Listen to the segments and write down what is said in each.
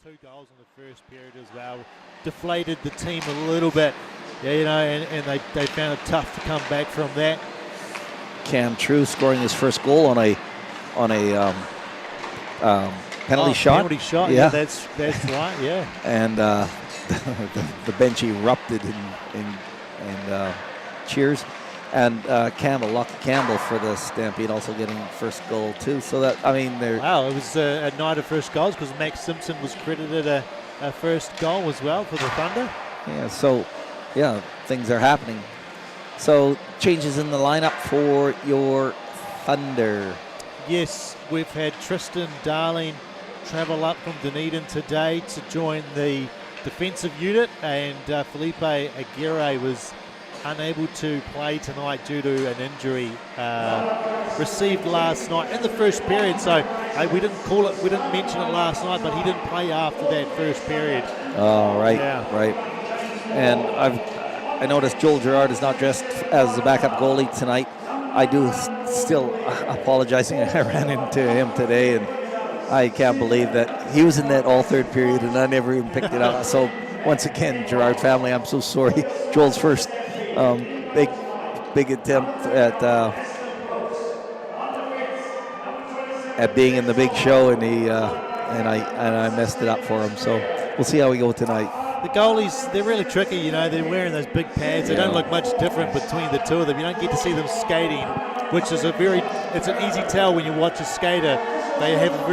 2 goals in the first period as well. Deflated the team a little bit, and they found it tough to come back from that. Cam True scoring his first goal on a penalty shot. Penalty shot, yeah, that's right, yeah. And the bench erupted in cheers. And Lockie Campbell for the Stampede also getting first goal too. So that, they're... Wow, it was a night of first goals because Max Simpson was credited a first goal as well for the Thunder. Yeah, so, things are happening. So, changes in the lineup for your Thunder. Yes, we've had Tristan Darling travel up from Dunedin today to join the defensive unit, and Felipe Aguirre was unable to play tonight due to an injury received last night in the first period. So we didn't mention it last night, but he didn't play after that first period. Oh, right, yeah. Right. And I noticed Joel Gerard is not dressed as the backup goalie tonight. I do still apologizing. I ran into him today, and I can't believe that he was in that all third period, and I never even picked it up. So once again, Gerard family, I'm so sorry. Joel's first big attempt at being in the big show, and I messed it up for him. So we'll see how we go tonight. The goalies, they're really tricky, they're wearing those big pads. They don't look much different between the two of them. You don't get to see them skating, which is it's an easy tell when you watch a skater. They have a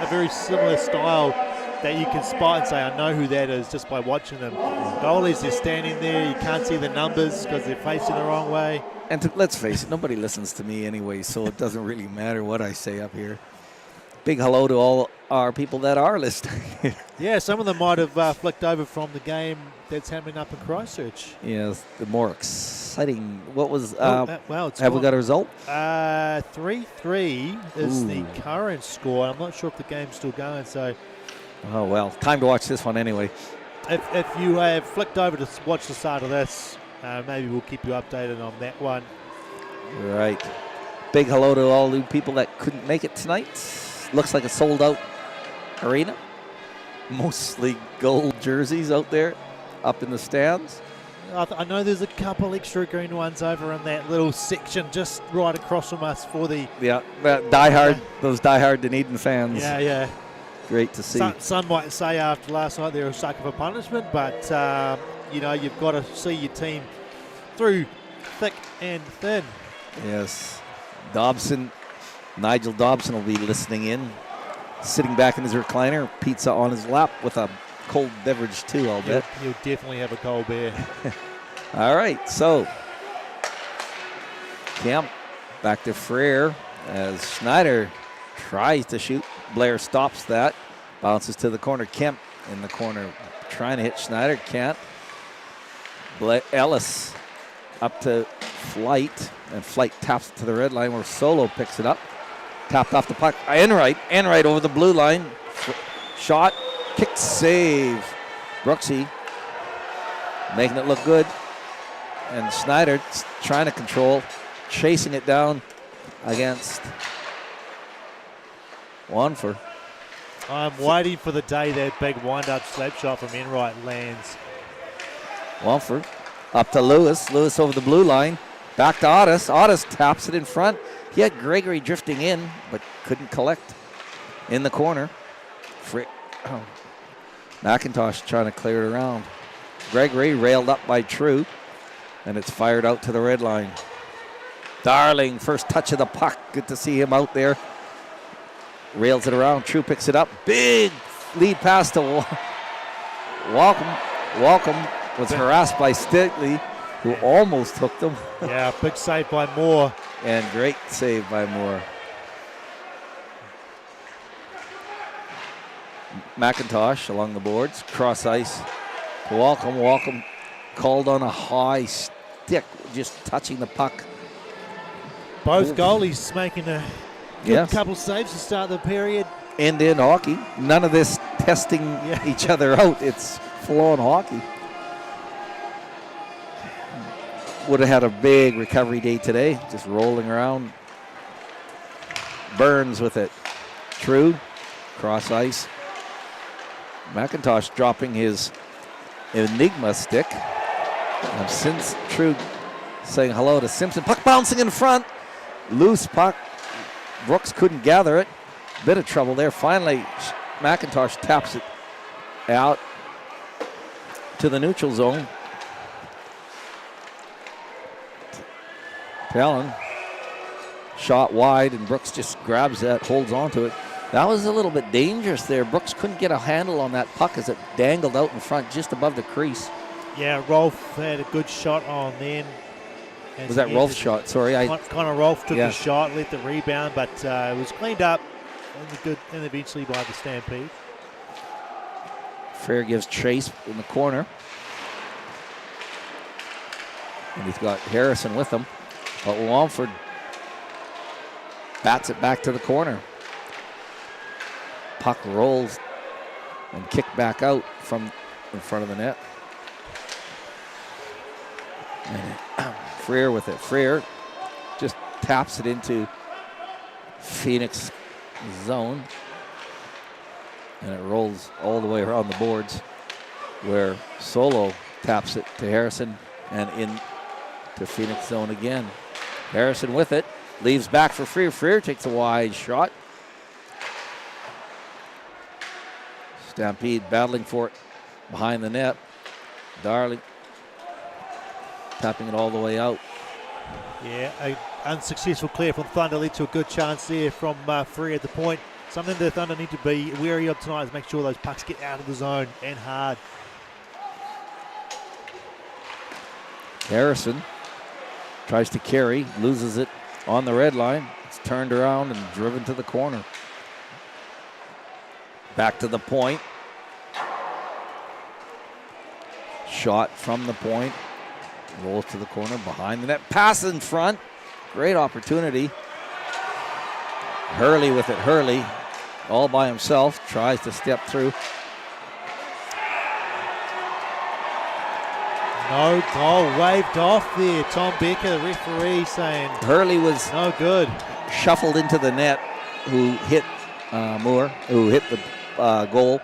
very similar style that you can spot and say, I know who that is just by watching them. Goalies, they're standing there, you can't see the numbers because they're facing the wrong way. And let's face it, nobody listens to me anyway, so it doesn't really matter what I say up here. Big hello to all our people that are listening. Yeah, some of them might have flicked over from the game that's happening up in Christchurch. Yes, the more exciting. What was? Have we got a result? 3-3 is the current score. I'm not sure if the game's still going. So, oh well, time to watch this one anyway. If you have flicked over to watch the start of this, maybe we'll keep you updated on that one. Right. Big hello to all the people that couldn't make it tonight. Looks like a sold-out arena. Mostly gold jerseys out there, up in the stands. I know there's a couple extra green ones over in that little section just right across from us for the... Yeah, those diehard Dunedin fans. Yeah. Great to see. Some might say after last night they're a sucker for punishment, but, you've got to see your team through thick and thin. Yes. Nigel Dobson will be listening in, sitting back in his recliner, pizza on his lap with a cold beverage too, I'll bet. He'll definitely have a cold beer. All right, so Kemp back to Frere as Schneider tries to shoot. Blair stops that, bounces to the corner. Kemp in the corner trying to hit Schneider, can't. Ellis up to Flight, and Flight taps it to the red line where Solo picks it up. Tapped off the puck. Enright over the blue line. Shot, kick, save. Brooksy making it look good. And Schneider trying to control, chasing it down against Wanford. I'm waiting for the day that big wind-up slap shot from Enright lands. Wanford up to Lewis. Lewis over the blue line. Back to Otis. Otis taps it in front. He had Gregory drifting in, but couldn't collect in the corner. McIntosh trying to clear it around. Gregory railed up by True, and it's fired out to the red line. Darling, first touch of the puck. Good to see him out there. Rails it around. True picks it up. Big lead pass to Walcom was harassed by Stigley, who almost hooked him. Yeah, big save by Moore. And great save by Moore. McIntosh along the boards, cross ice to Walcom. Walcom called on a high stick, just touching the puck. Both goalies making a good couple saves to start the period. End-in hockey. None of this testing each other out. It's full-on hockey. Would have had a big recovery day today, just rolling around. Burns with it. True, cross ice. McIntosh dropping his Enigma stick. And since True saying hello to Simpson. Puck bouncing in front. Loose puck. Brooks couldn't gather it. Bit of trouble there. Finally, McIntosh taps it out to the neutral zone. Talon shot wide, and Brooks just grabs that, holds onto it. That was a little bit dangerous there. Brooks couldn't get a handle on that puck as it dangled out in front just above the crease. Yeah, Rolf had a good shot on then. Was that Rolf's shot? Sorry. Connor Rolf took the shot, let the rebound, but it was cleaned up and eventually by the Stampede. Frere gives chase in the corner. And he's got Harrison with him. But Wallingford bats it back to the corner. Puck rolls and kicked back out from in front of the net. And Frere with it. Frere just taps it into Phoenix zone. And it rolls all the way around the boards where Solo taps it to Harrison and in to Phoenix zone again. Harrison with it. Leaves back for Frere. Frere takes a wide shot. Stampede battling for it behind the net. Darling tapping it all the way out. Yeah, an unsuccessful clear from Thunder led to a good chance there from Frere at the point. Something the Thunder need to be wary of tonight is make sure those pucks get out of the zone and hard. Harrison tries to carry, loses it on the red line. It's turned around and driven to the corner. Back to the point. Shot from the point. Rolls to the corner behind the net. Pass in front. Great opportunity. Hurley with it. Hurley all by himself. Tries to step through. No goal, waved off there. Tom Becker, the referee, saying Hurley was no good. Shuffled into the net, who hit Moore, who hit the goal.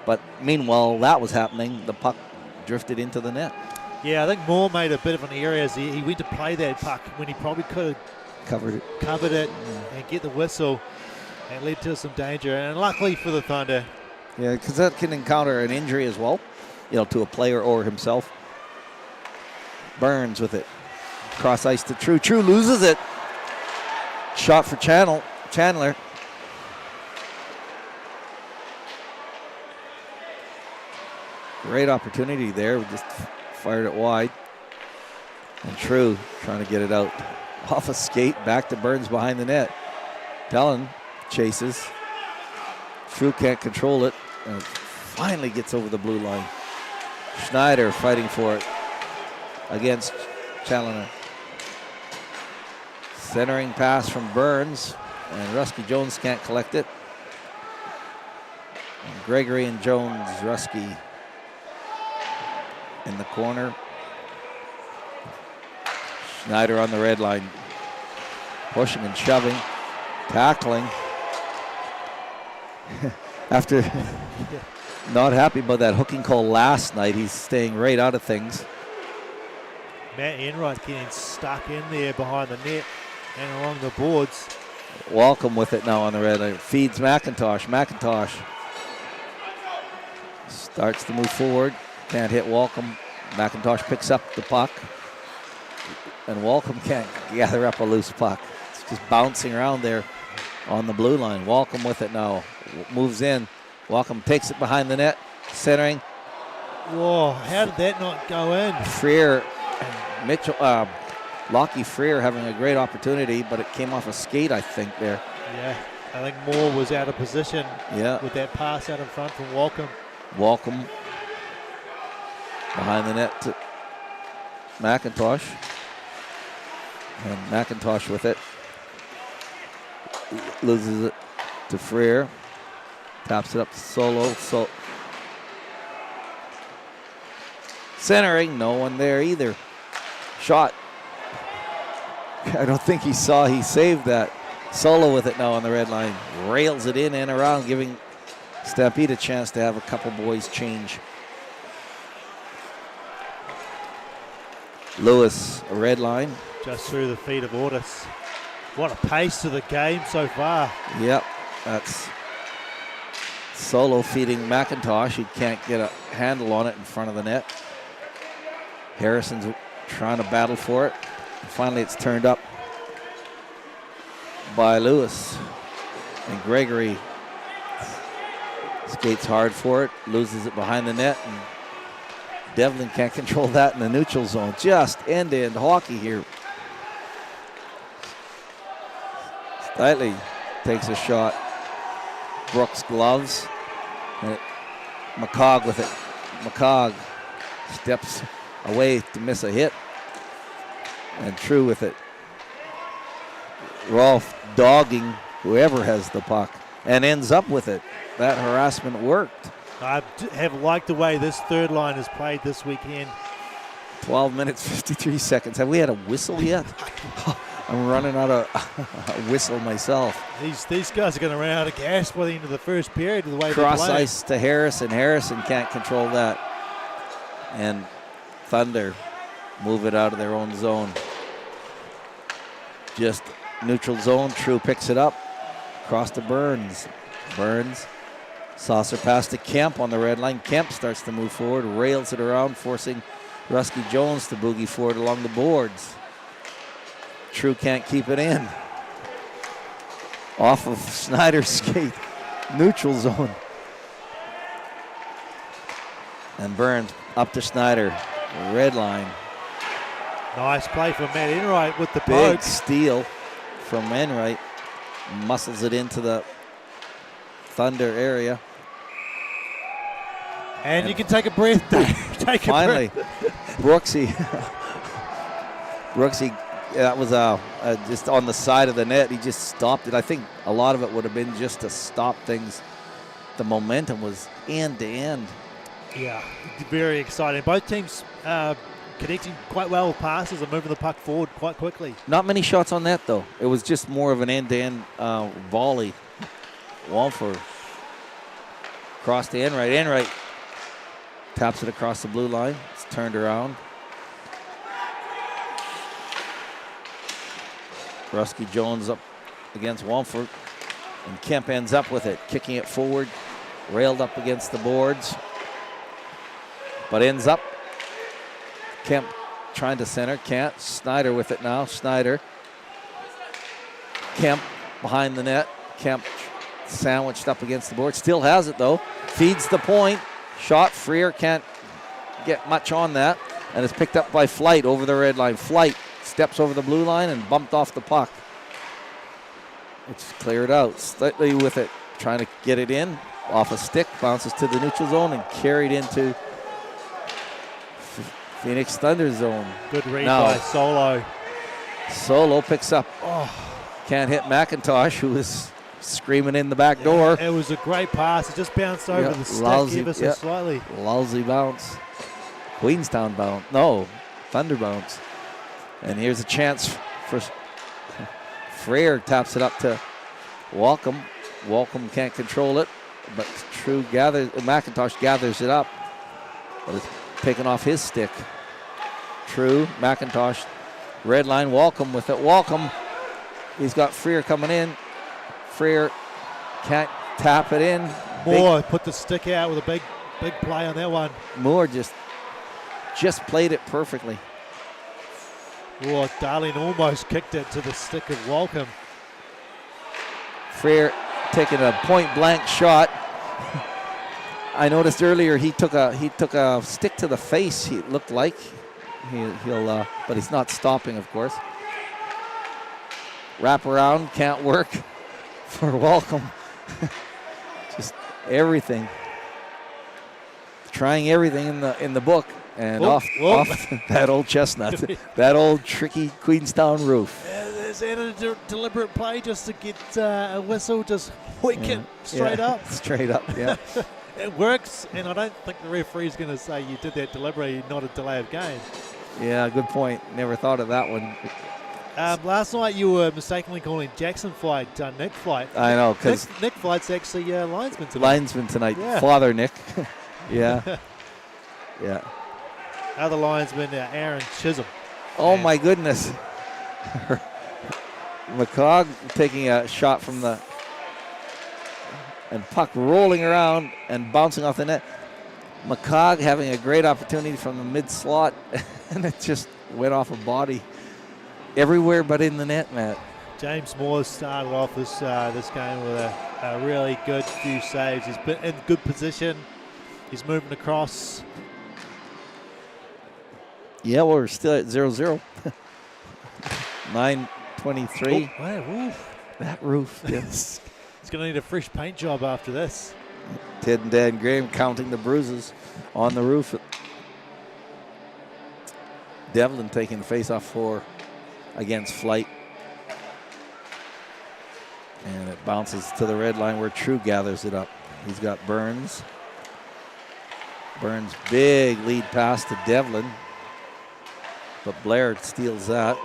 But meanwhile, that was happening. The puck drifted into the net. Yeah, I think Moore made a bit of an error as he went to play that puck when he probably could have covered it and get the whistle. It led to some danger, and luckily for the Thunder. Yeah, because that can encounter an injury as well, to a player or himself. Burns with it. Cross ice to True. True loses it. Shot for Chandler. Great opportunity there. We just fired it wide. And True trying to get it out. Off a skate, back to Burns behind the net. Talon chases. True can't control it. And it finally gets over the blue line. Schneider fighting for it against Challoner. Centering pass from Burns, and Rusky Jones can't collect it. And Gregory and Jones, Rusky in the corner. Schneider on the red line, pushing and shoving, tackling. After not happy about that hooking call last night, he's staying right out of things. Matt Enright getting stuck in there behind the net and along the boards. Walcom with it now on the red line. Feeds McIntosh. McIntosh starts to move forward. Can't hit Walcom. McIntosh picks up the puck. And Walcom can't gather up a loose puck. It's just bouncing around there on the blue line. Walcom with it now. Moves in. Walcom takes it behind the net. Centering. Whoa, how did that not go in? Frere. Lockie Frere having a great opportunity, but it came off a skate, I think, there. Yeah, I think Moore was out of position with that pass out in front from Walcom. Walcom behind the net to McIntosh. And McIntosh with it. Loses it to Frere. Taps it up to Solo. Centering, no one there either. Shot. I don't think he saved that. Solo with it now on the red line. Rails it in and around, giving Stampede a chance to have a couple boys change. Lewis, a red line. Just through the feet of Ortis. What a pace to the game so far. Yep, that's Solo feeding McIntosh. He can't get a handle on it in front of the net. Harrison's trying to battle for it. And finally, it's turned up by Lewis. And Gregory skates hard for it, loses it behind the net, and Devlin can't control that in the neutral zone. Just end-to-end hockey here. Stightly takes a shot. Brooks gloves. And McCog with it. McCog steps away to miss a hit. And True with it. Rolf dogging whoever has the puck and ends up with it. That harassment worked. I have liked the way this third line has played this weekend. 12 minutes, 53 seconds. Have we had a whistle yet? I'm running out of a whistle myself. These guys are going to run out of gas by the end of the first period with the way Cross they're playing. ice to Harrison. Harrison can't control that. And Thunder move it out of their own zone. Just neutral zone. True picks it up. Across to Burns. Burns. Saucer pass to Kemp on the red line. Kemp starts to move forward, rails it around, forcing Rusky Jones to boogie forward along the boards. True can't keep it in. Off of Snyder's skate. Neutral zone. And Burns up to Snyder. Red line. Nice play from Matt Enright with the Big poke. steal from Enright. Muscles it into the Thunder area. And you can take a breath, Dave. Take Finally, a breath. Brooksy, that was just on the side of the net. He just stopped it. I think a lot of it would have been just to stop things. The momentum was end to end. Yeah, very exciting. Both teams connecting quite well with passes and moving the puck forward quite quickly. Not many shots on net, though. It was just more of an end-to-end volley. Wallford cross to Enright. Enright taps it across the blue line. It's turned around. Rusky Jones up against Wallford. And Kemp ends up with it, kicking it forward. Railed up against the boards. But ends up. Kemp trying to center. Can't. Snyder with it now. Snyder. Kemp behind the net. Kemp sandwiched up against the board. Still has it, though. Feeds the point. Shot. Freer can't get much on that. And it's picked up by Flight over the red line. Flight steps over the blue line and bumped off the puck. It's cleared out. Slightly with it. Trying to get it in. Off a stick. Bounces to the neutral zone and carried into Phoenix Thunder zone. Good read by Solo. Solo picks up. Oh, can't hit McIntosh, who was screaming in the back door. It was a great pass. It just bounced over the stick ever so slightly. Lousy bounce. Queenstown bounce. No, Thunder bounce. And here's a chance for Freer. Taps it up to Walcom. Walcom can't control it, but McIntosh gathers it up. But it's taken off his stick. True, McIntosh, red line, Walcom with it. Walcom, he's got Freer coming in. Freer can't tap it in. Moore put the stick out with a big play on that one. Moore just played it perfectly. Oh, Darling almost kicked it to the stick of Walcom. Freer taking a point blank shot. I noticed earlier he took a stick to the face. He looked like but he's not stopping, of course. Wrap around can't work for Walcom. Just everything, trying everything in the book, and off that old chestnut, that old tricky Queenstown roof. Is that a deliberate play just to get a whistle, just hoik it straight up? Straight up, yeah. It works, and I don't think the referee's going to say you did that deliberately, not a delay of game. Yeah, good point. Never thought of that one. Last night you were mistakenly calling Jackson Flight Nick Flight. I know, because Nick Flight's actually linesman tonight. Linesman tonight. Yeah. Father Nick. Yeah. Yeah. Other linesman, Aaron Chisholm. Oh, my goodness. McCog taking a shot from the... And puck rolling around and bouncing off the net. McCog having a great opportunity from the mid-slot. And it just went off a body. Everywhere but in the net, Matt. James Moore started off this game with a really good few saves. He's been in good position. He's moving across. Yeah, well, we're still at 0-0. 9:23. Oh, wow, That roof, yes. He's going to need a fresh paint job after this. Ted and Dan Graham counting the bruises on the roof. Devlin taking the face-off for against Flight. And it bounces to the red line where True gathers it up. He's got Burns. Burns, big lead pass to Devlin. But Blair steals that.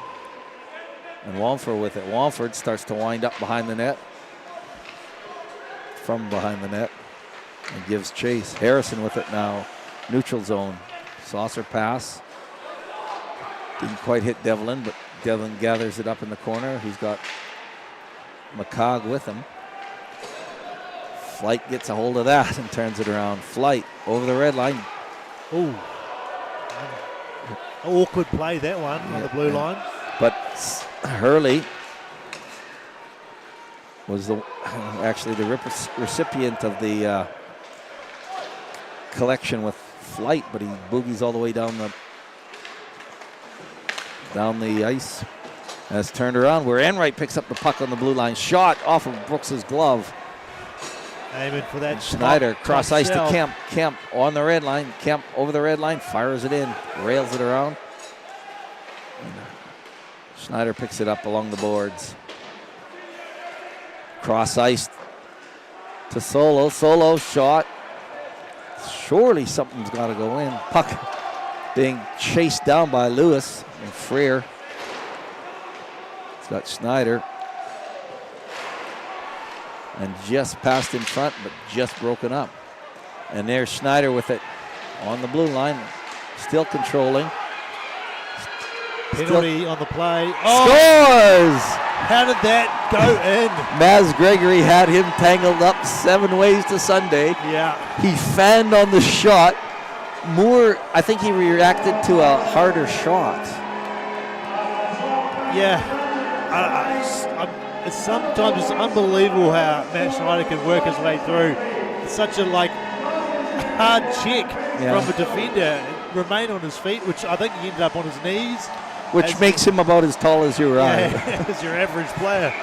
And Wallford with it. Wallford starts to wind up behind the net. From behind the net. And gives chase. Harrison with it now. Neutral zone. Saucer pass. Didn't quite hit Devlin, but Devlin gathers it up in the corner. He's got McCog with him. Flight gets a hold of that and turns it around. Flight over the red line. Ooh. Awkward play, that one, on the blue line. But Hurley was actually the recipient of the collection with Flight, but he boogies all the way down the ice. And it's turned around where Enright picks up the puck on the blue line. Shot off of Brooks's glove. Aiming for that. Schneider cross ice to Kemp. Kemp on the red line. Kemp over the red line, fires it in, rails it around. Schneider picks it up along the boards. Cross ice to Solo. Solo shot. Surely something's got to go in. Puck being chased down by Lewis and Freer. It's got Schneider. And just passed in front, but just broken up. And there's Schneider with it on the blue line. Still controlling. Penalty on the play. Oh. Scores! How did that go in? Maz Gregory had him tangled up 7 ways to Sunday. Yeah. He fanned on the shot. Moore, I think he reacted to a harder shot. Yeah. It's sometimes it's unbelievable how Matt Schneider can work his way through. It's such a hard check from a defender. Remain on his feet, which I think he ended up on his knees. Which makes him about as tall as you or I. Yeah, as your average player.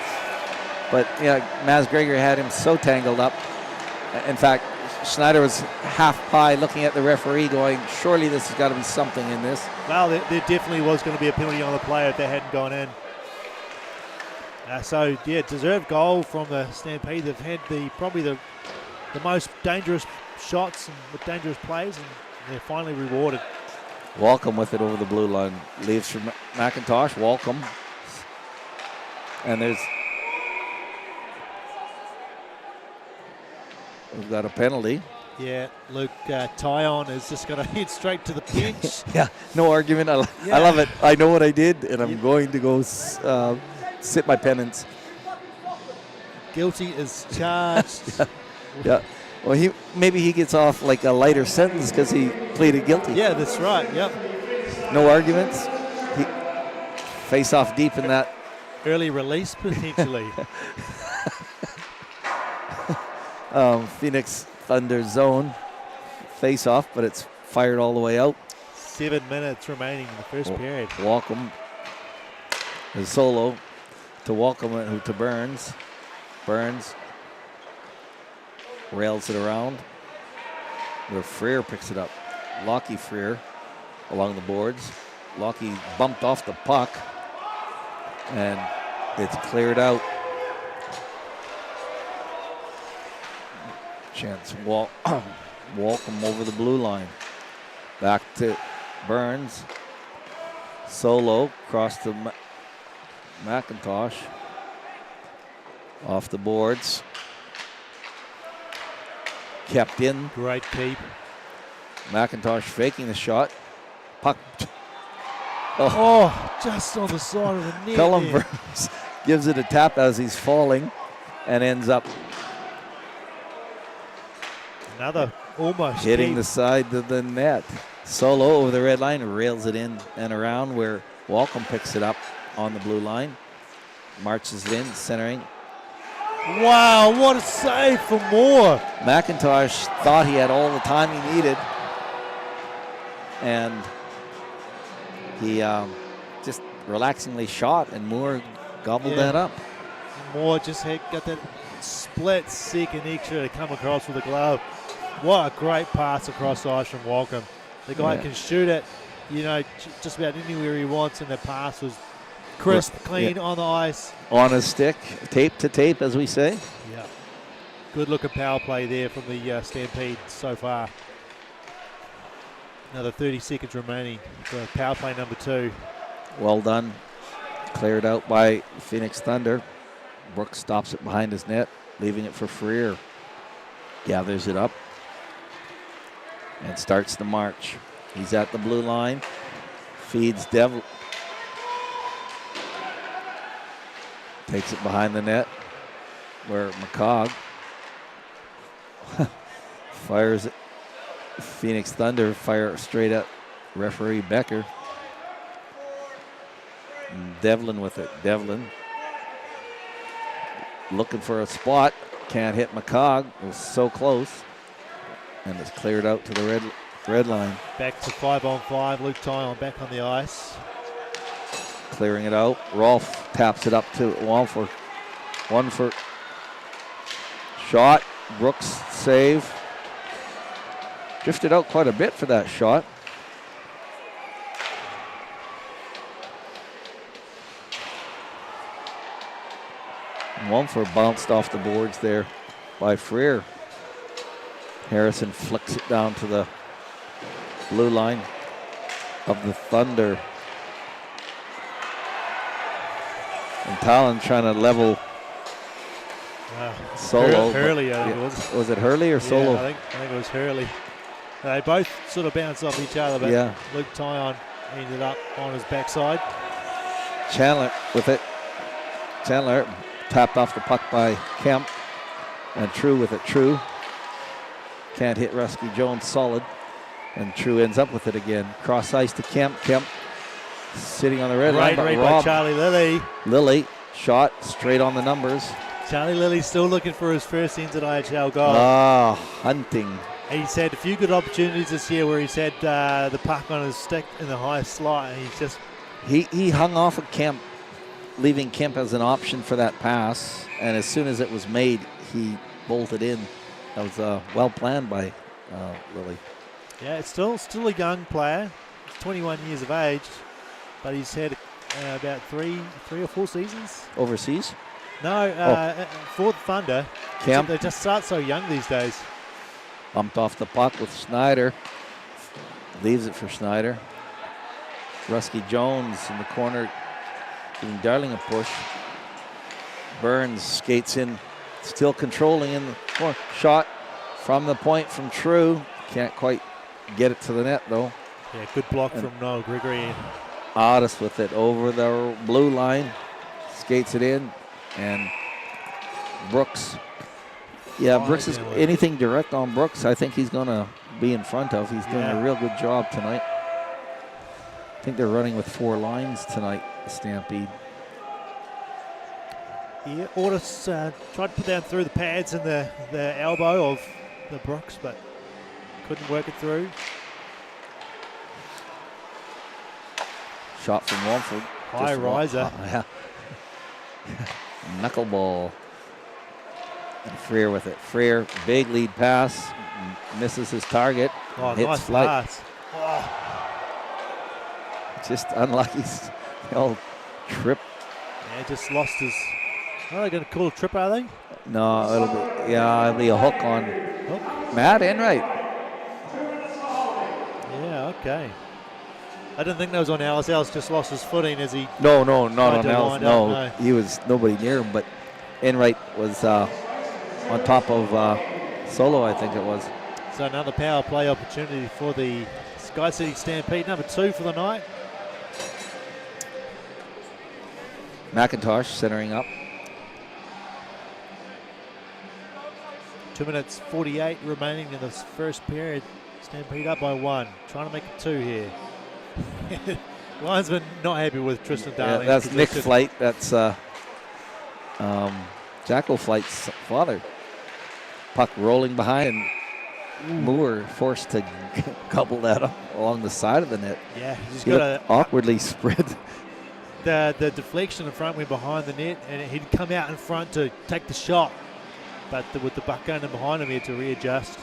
But yeah, Maz Gregory had him so tangled up. In fact, Schneider was half pie looking at the referee going, surely this has got to be something in this. Well, there definitely was going to be a penalty on the play if that hadn't gone in. Deserved goal from the Stampede. They've had probably the most dangerous shots and the dangerous plays, and they're finally rewarded. Walcom with it over the blue line. Leaves for McIntosh. Walcom. And we've got a penalty. Yeah, Luke Tyon is just going to head straight to the bench. Yeah, no argument. I love it. I know what I did, and I'm going to go sit my penance. Guilty is charged. Yeah. Well, maybe he gets off like a lighter sentence because he pleaded guilty. Yeah, that's right. Yep. No arguments. He face off deep in that. Early release potentially. Phoenix Thunder zone face off, but it's fired all the way out. 7 minutes remaining in the first period. Walcom is Solo to Walcom to Burns. Burns rails it around. Where Freer picks it up. Lockie Freer along the boards. Lockie bumped off the puck. And it's cleared out. Chance Walcom over the blue line. Back to Burns. Solo across to McIntosh off the boards. Kept in. Great keep. McIntosh faking the shot. Puck. Oh, just on the side of the net. Pelham there. Burns gives it a tap as he's falling and ends up Another almost hitting keep. the side of the net. Solo over the red line, rails it in and around where Walcom picks it up on the blue line. Marches it in, centering. Wow, what a save for Moore. McIntosh thought he had all the time he needed. And he just relaxingly shot, and Moore gobbled that up. Moore just got that split second extra to come across with the glove. What a great pass across the ice from Walcom. The guy can shoot it, just about anywhere he wants, and the pass was crisp, clean on the ice. On a stick, tape to tape, as we say. Yeah. Good looking power play there from the Stampede so far. Another 30 seconds remaining for power play number 2. Well done. Cleared out by Phoenix Thunder. Brooks stops it behind his net, leaving it for Freer. Gathers it up and starts the march. He's at the blue line. Feeds Devlin. Takes it behind the net where McCogg fires it. Phoenix Thunder fire straight at referee Becker. And Devlin with it. Devlin looking for a spot. Can't hit McCogg. It was so close. And it's cleared out to the red line. Back to 5-on-5. Luke Tyon back on the ice. Clearing it out. Rolfe taps it up to Wallford. One for shot. Brooks save. Drifted out quite a bit for that shot. Wallford bounced off the boards there by Freer. Harrison flicks it down to the blue line of the Thunder. And Talon trying to level Solo. Hurley, I think it was. Was it Hurley or Solo? Yeah, I think it was Hurley. They both sort of bounced off each other, but Luke Tyon ended up on his backside. Chandler with it. Chandler tapped off the puck by Kemp. And True with it. True can't hit Rusky Jones solid. And True ends up with it again. Cross ice to Kemp. Kemp sitting on the red line. Great read by Charlie Lilly. Lilly shot straight on the numbers. Charlie Lilly's still looking for his first NZIHL goal. Hunting. He's had a few good opportunities this year where he's had the puck on his stick in the highest slot, and he's just... He hung off of Kemp, leaving Kemp as an option for that pass, and as soon as it was made, he bolted in. That was well planned by Lilly. Yeah, it's still a young player. He's 21 years of age, but he's had about three or four seasons. Overseas? No, for the Thunder. Kemp. They just start so young these days. Bumped off the puck with Schneider. Leaves it for Schneider. Rusky Jones in the corner giving Darling a push. Burns skates in, still controlling in the corner. Shot from the point from True. Can't quite get it to the net though. Yeah, good block from Noel Gregory. Otis with it over the blue line. Skates it in. And Brooks. Yeah, Brooks is anything direct on Brooks, I think he's going to be in front of. He's doing a real good job tonight. I think they're running with 4 lines tonight, the Stampede. Yeah, Otis tried to put down through the pads and the elbow of the Brooks, but couldn't work it through. Shot from Wallford. High riser. Knuckleball. And Freer with it. Freer, big lead pass. Misses his target. Oh, hits nice flight. pass. Oh. Just unlucky. Old trip. Yeah, just lost his... Are they going to call a trip, are they? No, it'll be a hook on Matt Enright. Yeah, okay. I didn't think that was on Alice. Alice just lost his footing as he. No, not tried on to Alice. wind No, up, he was nobody near him. But Enright was on top of Solo, I think it was. So another power play opportunity for the SkyCity Stampede, number 2 for the night. McIntosh centering up. 2 minutes 48 remaining in this first period. Stampede up by 1. Trying to make it 2 here. Linesman not happy with Tristan Darling. Yeah, that's Nick Flight. That's Jackal Flight's father. Puck rolling behind, and Moore forced to gobble that up along the side of the net. Yeah, he's He got looked awkwardly spread. the deflection in front went behind the net, and he'd come out in front to take the shot. But with the buck going in behind him, he had to readjust,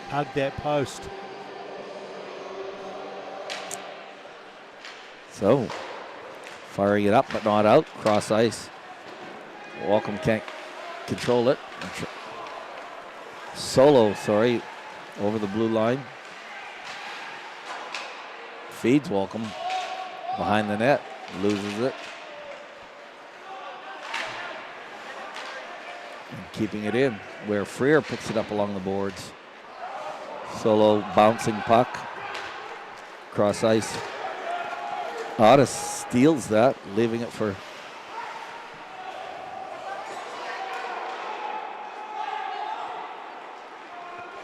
hug that post. So, firing it up but not out. Cross ice. Walcom can't control it. Solo, over the blue line. Feeds Walcom behind the net. Loses it. And keeping it in, where Freer picks it up along the boards. Solo bouncing puck. Cross ice. Otis steals that, leaving it for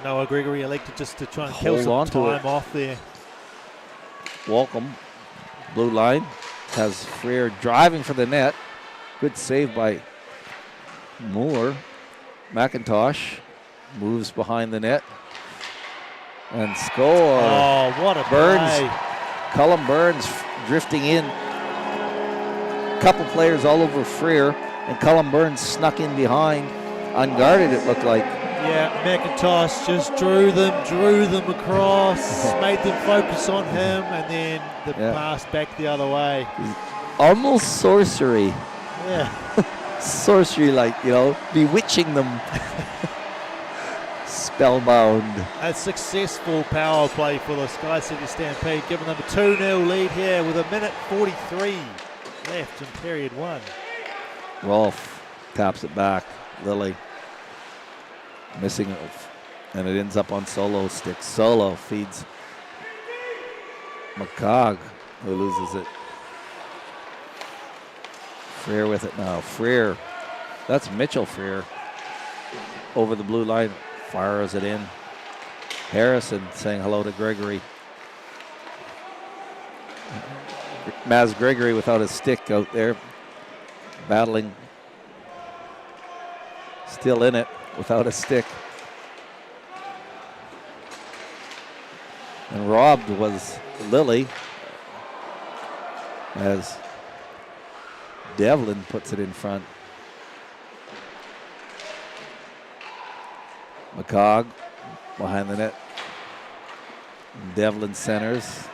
Noah Gregory elected just to try and kill Hold some on to time off there. Walcom. Blue line has Freer driving for the net. Good save by Moore. McIntosh moves behind the net and score. Oh, what a Burns. play. Cullum Burns drifting in. Couple players all over Freer, and Cullum Burns snuck in behind. Unguarded, it looked like. Yeah, McIntosh just drew them across, made them focus on him, and then the pass back the other way. Almost sorcery. Yeah. Sorcery, like, bewitching them. Spellbound. A successful power play for the SkyCity Stampede, giving them a 2-0 lead here with 1:43 left in period 1. Rolfe taps it back. Lilly missing it, and it ends up on Solo's stick. Solo feeds McCog, who loses it. Freer with it now. Freer, that's Mitchell Freer. Over the blue line, fires it in. Harrison saying hello to Gregory. Maz Gregory without his stick out there, battling. Still in it without a stick. And robbed was Lilly as Devlin puts it in front. McCog behind the net. Devlin centers.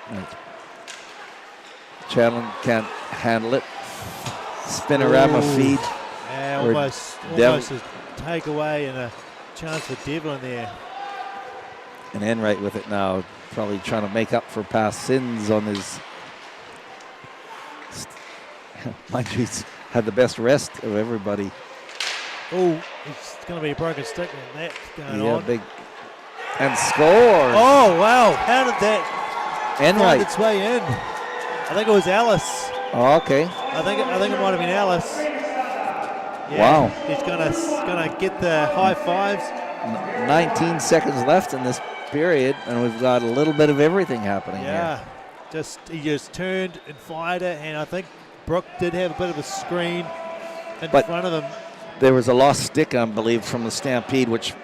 Chandler can't handle it. Spinorama feed. Yeah, almost a takeaway and a chance for Devlin there. And Enright with it now, probably trying to make up for past sins on his. Mind you, he's had the best rest of everybody. Oh, it's going to be a broken stick and that's going on. Big. And scores. Oh, wow. How did that find its way in? I think it was Alice. Oh, okay. I think it might have been Alice. Yeah, wow. He's gonna get the high fives. 19 seconds left in this period, and we've got a little bit of everything happening here. He just turned and fired it, and I think Brooke did have a bit of a screen in front of him. There was a lost stick, I believe, from the Stampede, which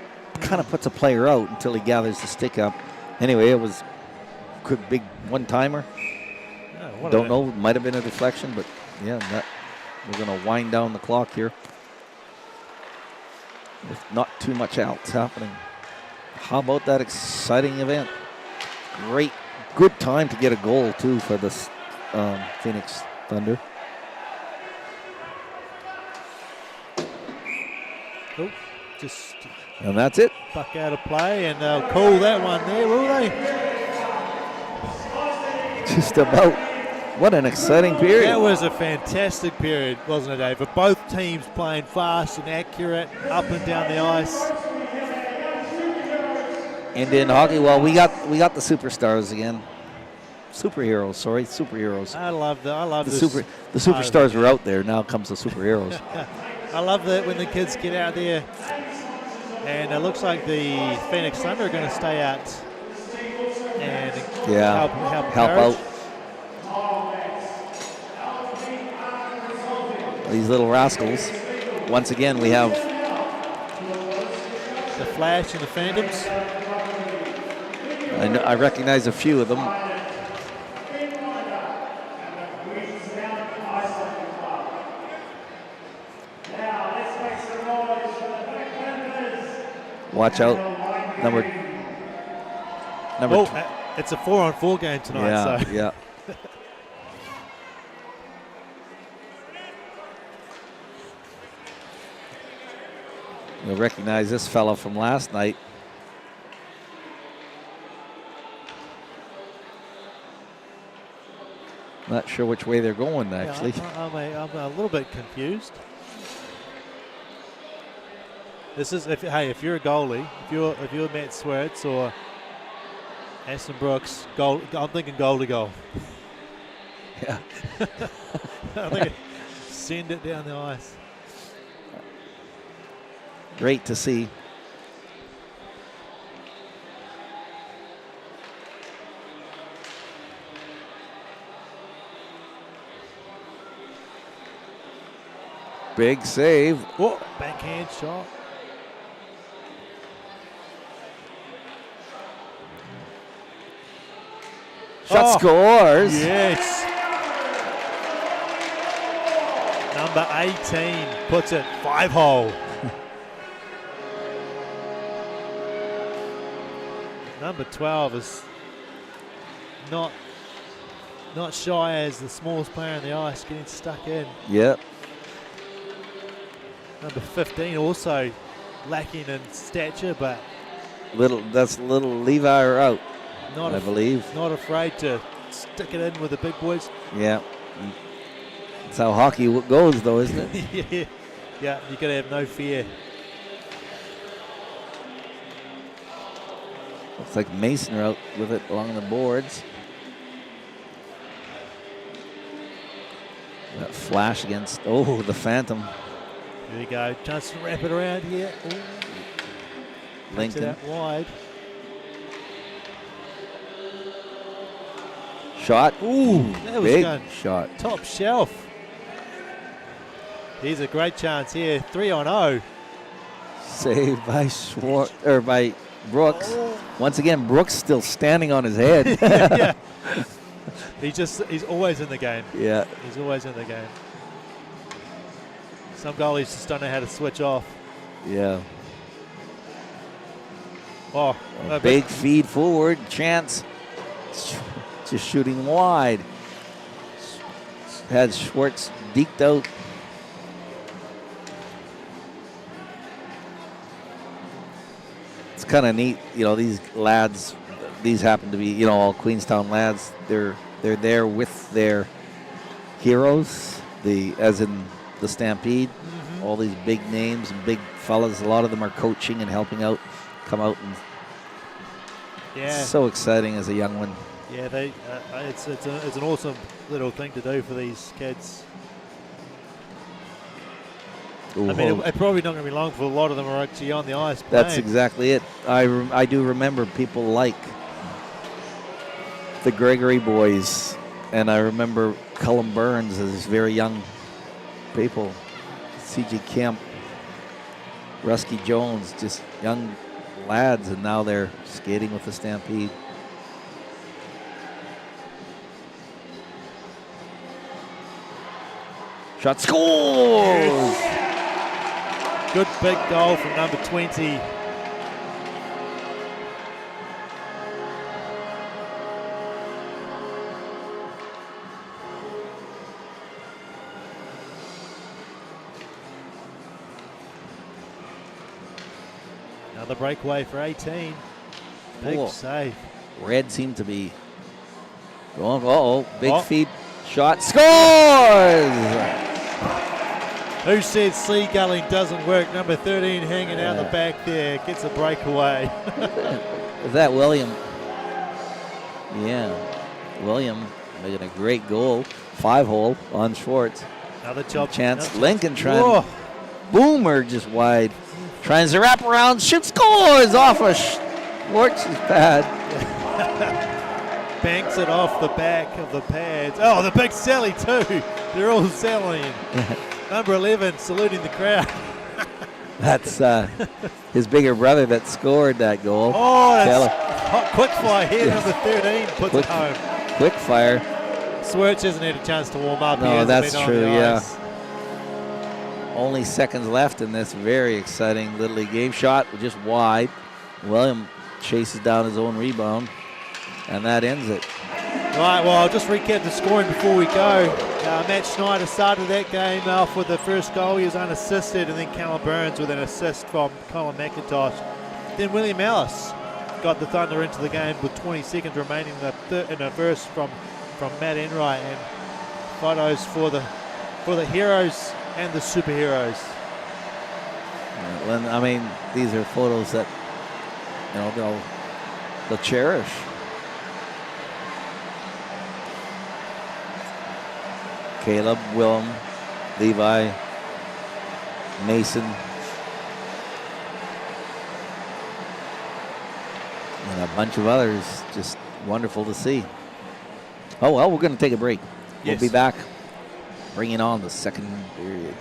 kind of puts a player out until he gathers the stick up. Anyway, it was a quick, big one-timer. Don't know, might have been a deflection, but yeah, we're going to wind down the clock here with not too much else happening. How about that exciting event? Great, good time to get a goal too for the Phoenix Thunder. Oh, just and that's it. Buck out of play, and they'll call that one there, will they? Just about. What an exciting period. That was a fantastic period, wasn't it, Dave? For both teams playing fast and accurate, up and down the ice. Indian hockey, well, we got the superstars again. Superheroes. I love this. The superstars were out there. Now comes the superheroes. I love that when the kids get out there, and it looks like the Phoenix Thunder are going to stay out and help out. These little rascals. Once again, we have the Flash and the Phantoms. I recognize a few of them. Watch out, number. It's a 4-on-4 game tonight. Yeah, so. yeah. You'll recognize this fellow from last night. Not sure which way they're going, actually. Yeah, I'm a little bit confused. This is if you're a goalie, if you're Matt Swartz or Aston Brooks, I'm thinking goal to goal. Yeah. I think send it down the ice. Great to see. Big save. Whoa, backhand shot. Shot scores. Yes. Number 18 puts it 5-hole. Number 12 is not shy as the smallest player on the ice, getting stuck in. Yep. Number 15 also lacking in stature, but that's little Levi out. I believe. Not afraid to stick it in with the big boys. Yeah. That's how hockey goes, though, isn't it? Yeah, you got to have no fear. Looks like Mason are out with it along the boards. That flash against, the Phantom. Here we go. Chance to wrap it around here. Lincoln. Out wide. Shot. Ooh, that was big shot. Top shelf. Here's a great chance here. 3-on-0. Saved by by Brooks. Once again, Brooks still standing on his head. Yeah. He's always in the game. Yeah. He's always in the game. Some goalies just don't know how to switch off. Yeah. Oh, a big feed forward. Chance. Just shooting wide. Had Schwartz deked out. It's kind of neat, these lads, these happen to be, all Queenstown lads. They're there with their heroes, as in the Stampede. Mm-hmm. All these big names and big fellas. A lot of them are coaching and helping out, come out, and it's so exciting as a young one. Yeah, it's an awesome little thing to do for these kids. Ooh, I mean, it's probably not going to be long for a lot of them are actually on the ice playing. That's exactly it. I do remember people like the Gregory boys, and I remember Cullum Burns as very young people. C.G. Kemp, Rusky Jones, just young lads, and now they're skating with the Stampede. Shot scores! Yes. Good big goal from number 20. Another breakaway for 18. Big save. Red seemed to be Uh-oh, big feet shot. Scores! Who said seagulling doesn't work? Number 13 hanging out the back there. Gets a breakaway. Is that William? Yeah. William making a great goal. 5-hole on Schwartz. Another job. Chance. Lincoln trying. Boomer just wide. Tries to wrap around. Shoot, scores off of Schwartz's pad. Banks it off the back of the pads. Oh, the big Sally too. They're all selling. Number 11 saluting the crowd. That's his bigger brother that scored that goal. Oh, that's hot quick fire here. Number 13 puts it home. Quick fire. Swirch hasn't had a chance to warm up. No, that's true, yeah. Only seconds left in this very exciting Little League game. Shot just wide. William chases down his own rebound, and that ends it. Right, well, I'll just recap the scoring before we go. Matt Schneider started that game off with the first goal. He was unassisted, and then Callum Burns with an assist from Colin McIntosh. Then William Ellis got the Thunder into the game with 20 seconds remaining in the first from Matt Enright. And photos for the heroes and the superheroes. I mean, these are photos that they'll cherish. Caleb, Willem, Levi, Mason, and a bunch of others. Just wonderful to see. Oh, well, we're going to take a break. We'll be back, bringing on the second period.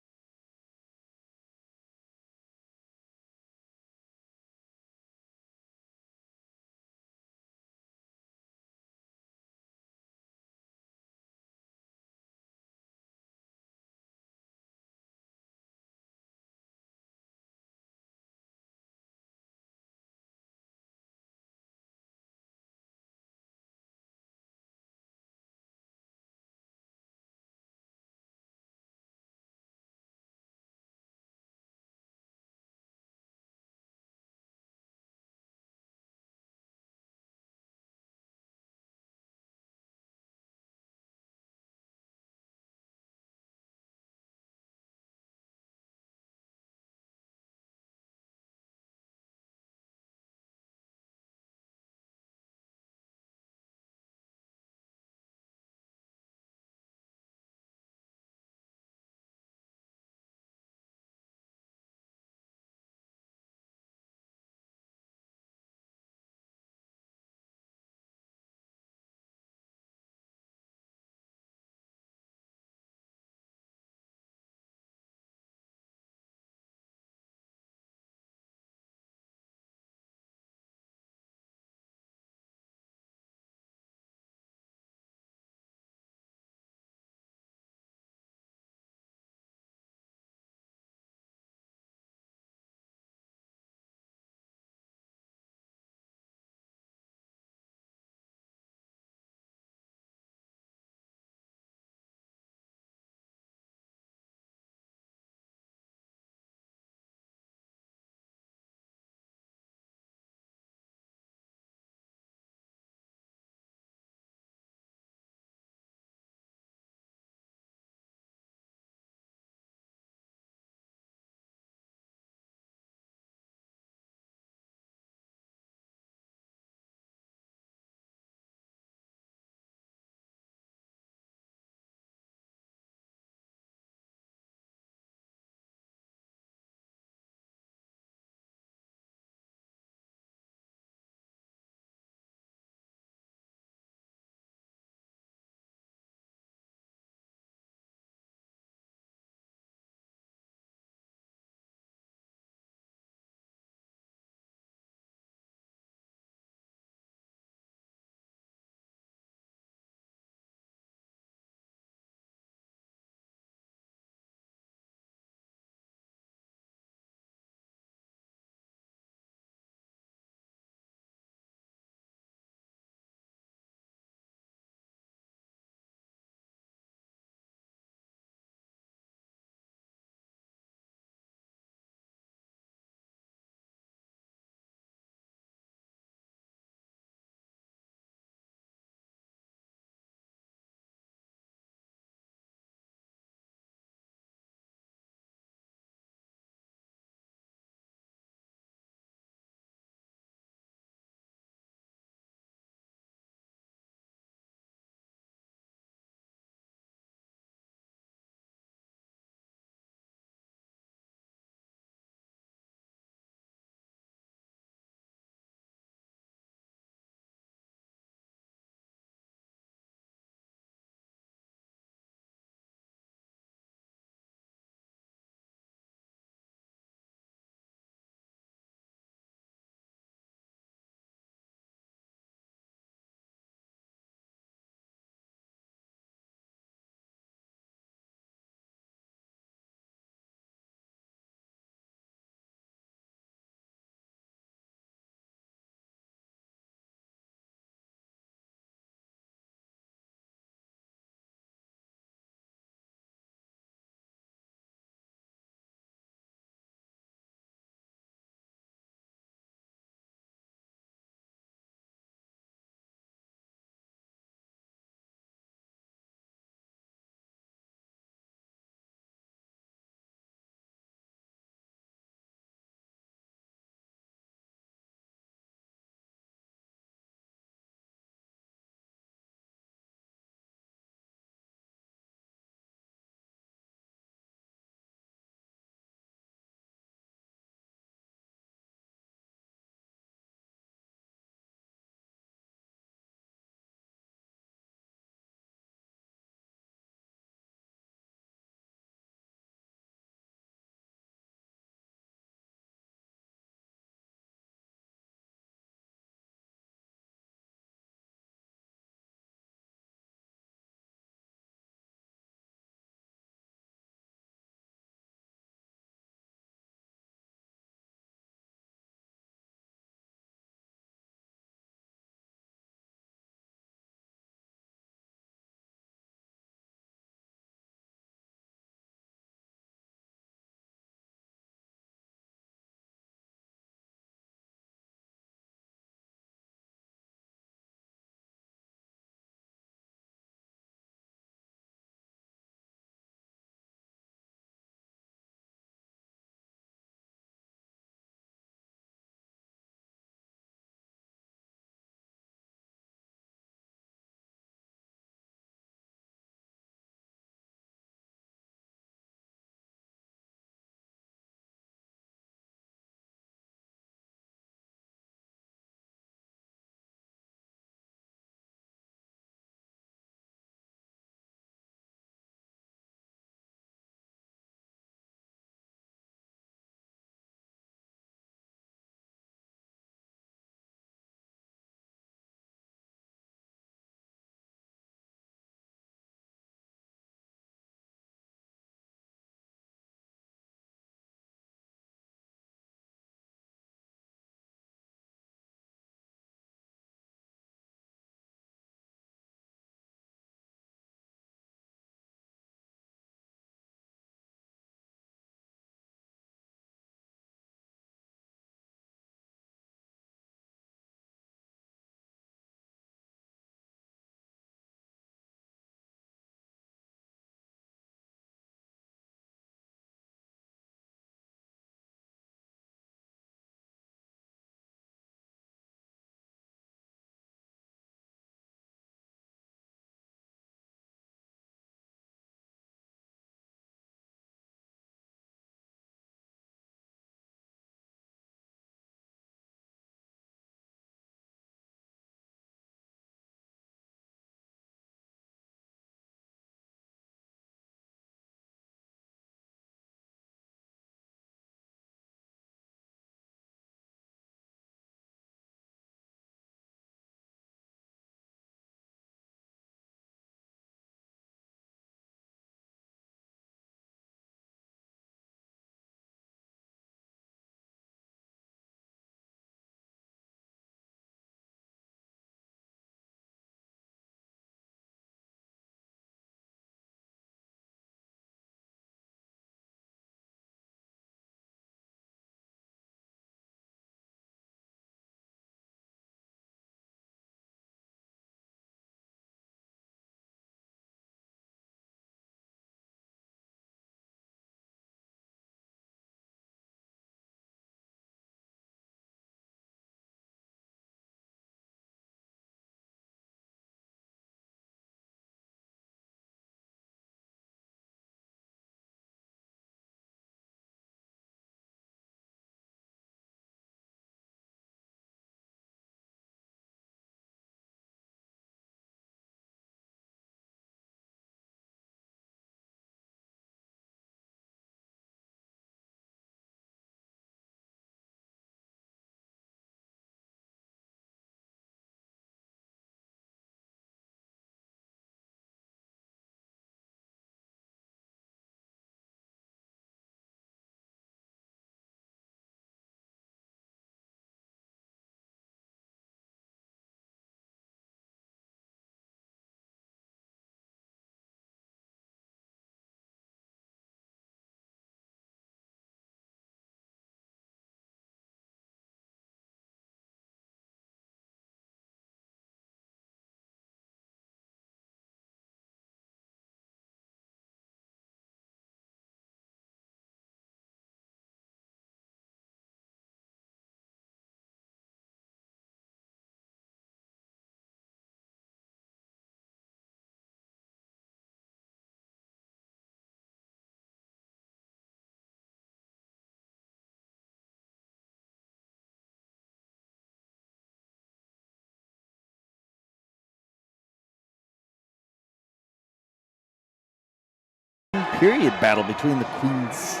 period battle between the Queens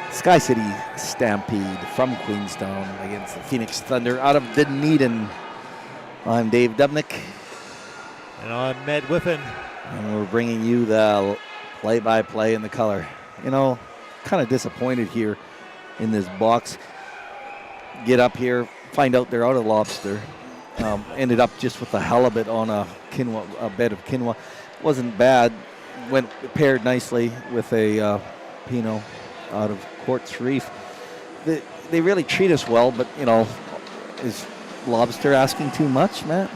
SkyCity Stampede from Queenstown against the Phoenix Thunder out of Dunedin. I'm Dave Dubnik. And I'm Matt Whiffen. And we're bringing you the play-by-play in the color. You know, kind of disappointed here in this box. Get up here, find out they're out of lobster. Ended up just with a halibut on a bed of quinoa. Wasn't bad. Went paired nicely with a Pinot out of Quartz Reef. They really treat us well, but you know, is lobster asking too much, Matt?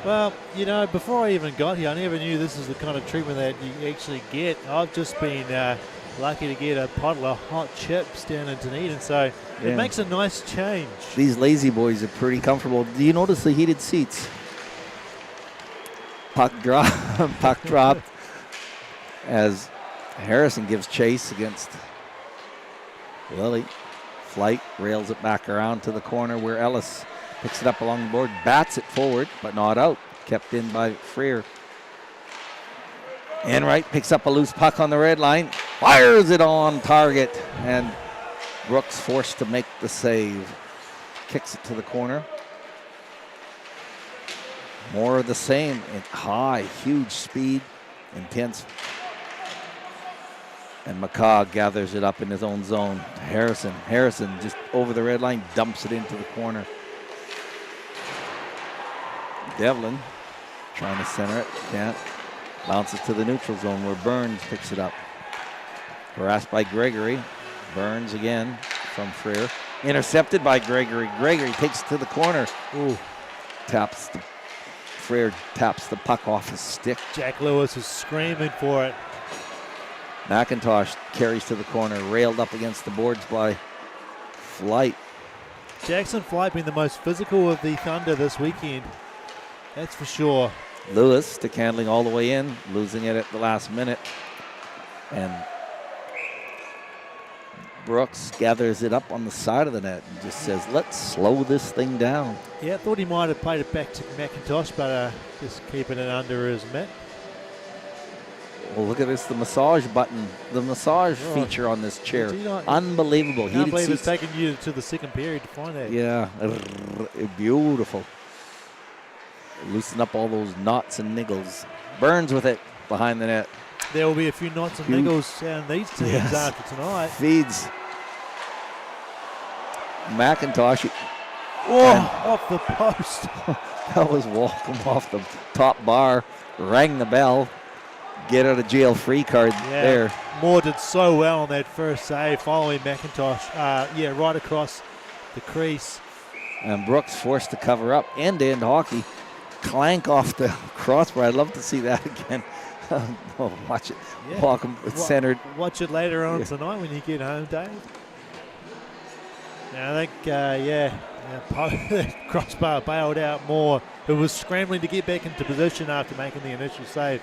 Well, you know, before I even got here, I never knew this is the kind of treatment that you actually get. I've just been lucky to get a bottle of hot chips down in Dunedin, so it makes a nice change. These lazy boys are pretty comfortable. Do you notice the heated seats? Puck dropped as Harrison gives chase against Lily. Flight rails it back around to the corner where Ellis picks it up along the board, bats it forward, but not out. Kept in by Freer. Enright picks up a loose puck on the red line, fires it on target, and Brooks forced to make the save. Kicks it to the corner. More of the same. High, huge speed, intense. And McCaw gathers it up in his own zone. Harrison just over the red line, dumps it into the corner. Devlin trying to center it, can't. Bounces to the neutral zone where Burns picks it up. Harassed by Gregory. Burns again from Freer. Intercepted by Gregory. Gregory takes it to the corner. Ooh. Freer taps the puck off his stick. Jack Lewis is screaming for it. McIntosh carries to the corner, railed up against the boards by Flight. Jackson Flight being the most physical of the Thunder this weekend. That's for sure. Lewis stick handling all the way in, losing it at the last minute. And Brooks gathers it up on the side of the net and just says, let's slow this thing down. Yeah, I thought he might have played it back to McIntosh, but just keeping it under his mitt. Well, look at this, the massage button, the massage feature on this chair. Unbelievable. I can't believe it's taken you to the second period to find that. Yeah, beautiful. Loosen up all those knots and niggles. Burns with it behind the net. There will be a few knots and niggles down these teams after tonight. Feeds McIntosh. Off the post. That was welcome off the top bar. Rang the bell. Get out of jail free card there. Moore did so well on that first save following McIntosh. Right across the crease. And Brooks forced to cover up. End-to-end hockey. Clank off the crossbar. I'd love to see that again. Watch it. Yeah. Welcome. It's centered. Watch it later on tonight when you get home, Dave. Now I think, the crossbar bailed out Moore, who was scrambling to get back into position after making the initial save.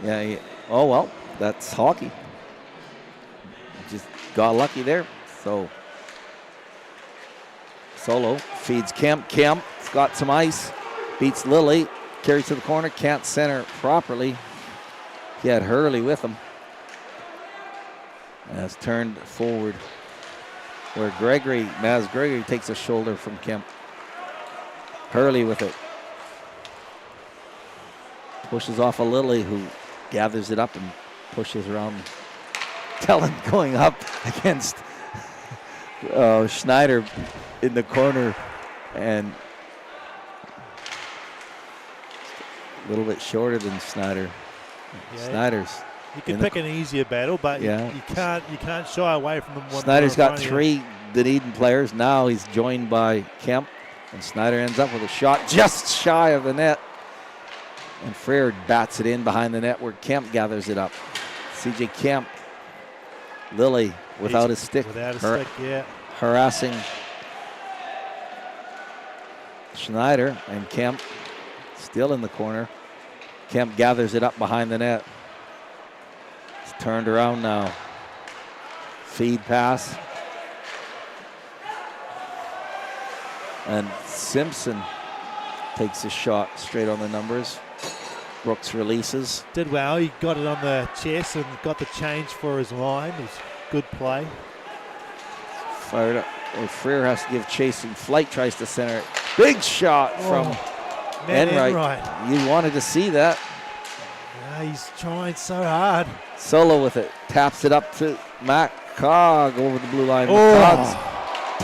Yeah. Oh, well, that's hockey. Just got lucky there. So, Solo feeds Kemp. Kemp's got some ice. Beats Lilly. Carries to the corner. Can't center properly. He had Hurley with him. And has turned forward where Maz Gregory takes a shoulder from Kemp. Hurley with it. Pushes off a Lilly, who gathers it up and pushes around. Tellen going up against Schneider in the corner, and a little bit shorter than Schneider. Yeah, Snyder's. You can pick an easier battle, but you can't shy away from them. Snyder's got three Dunedin players. Now he's joined by Kemp, and Snyder ends up with a shot just shy of the net. And Freer bats it in behind the net where Kemp gathers it up. CJ Kemp. Lilly without his stick. Harassing Schneider, and Kemp still in the corner. Kemp gathers it up behind the net. It's turned around now. Feed pass. And Simpson takes a shot straight on the numbers. Brooks releases. Did well. He got it on the chest and got the change for his line. It was good play. Fired up. Well, Freer has to give chase and Flight tries to center it. Big shot from Enright. You wanted to see that. Yeah, he's trying so hard. Solo with it. Taps it up to Matt Cog over the blue line. Cog's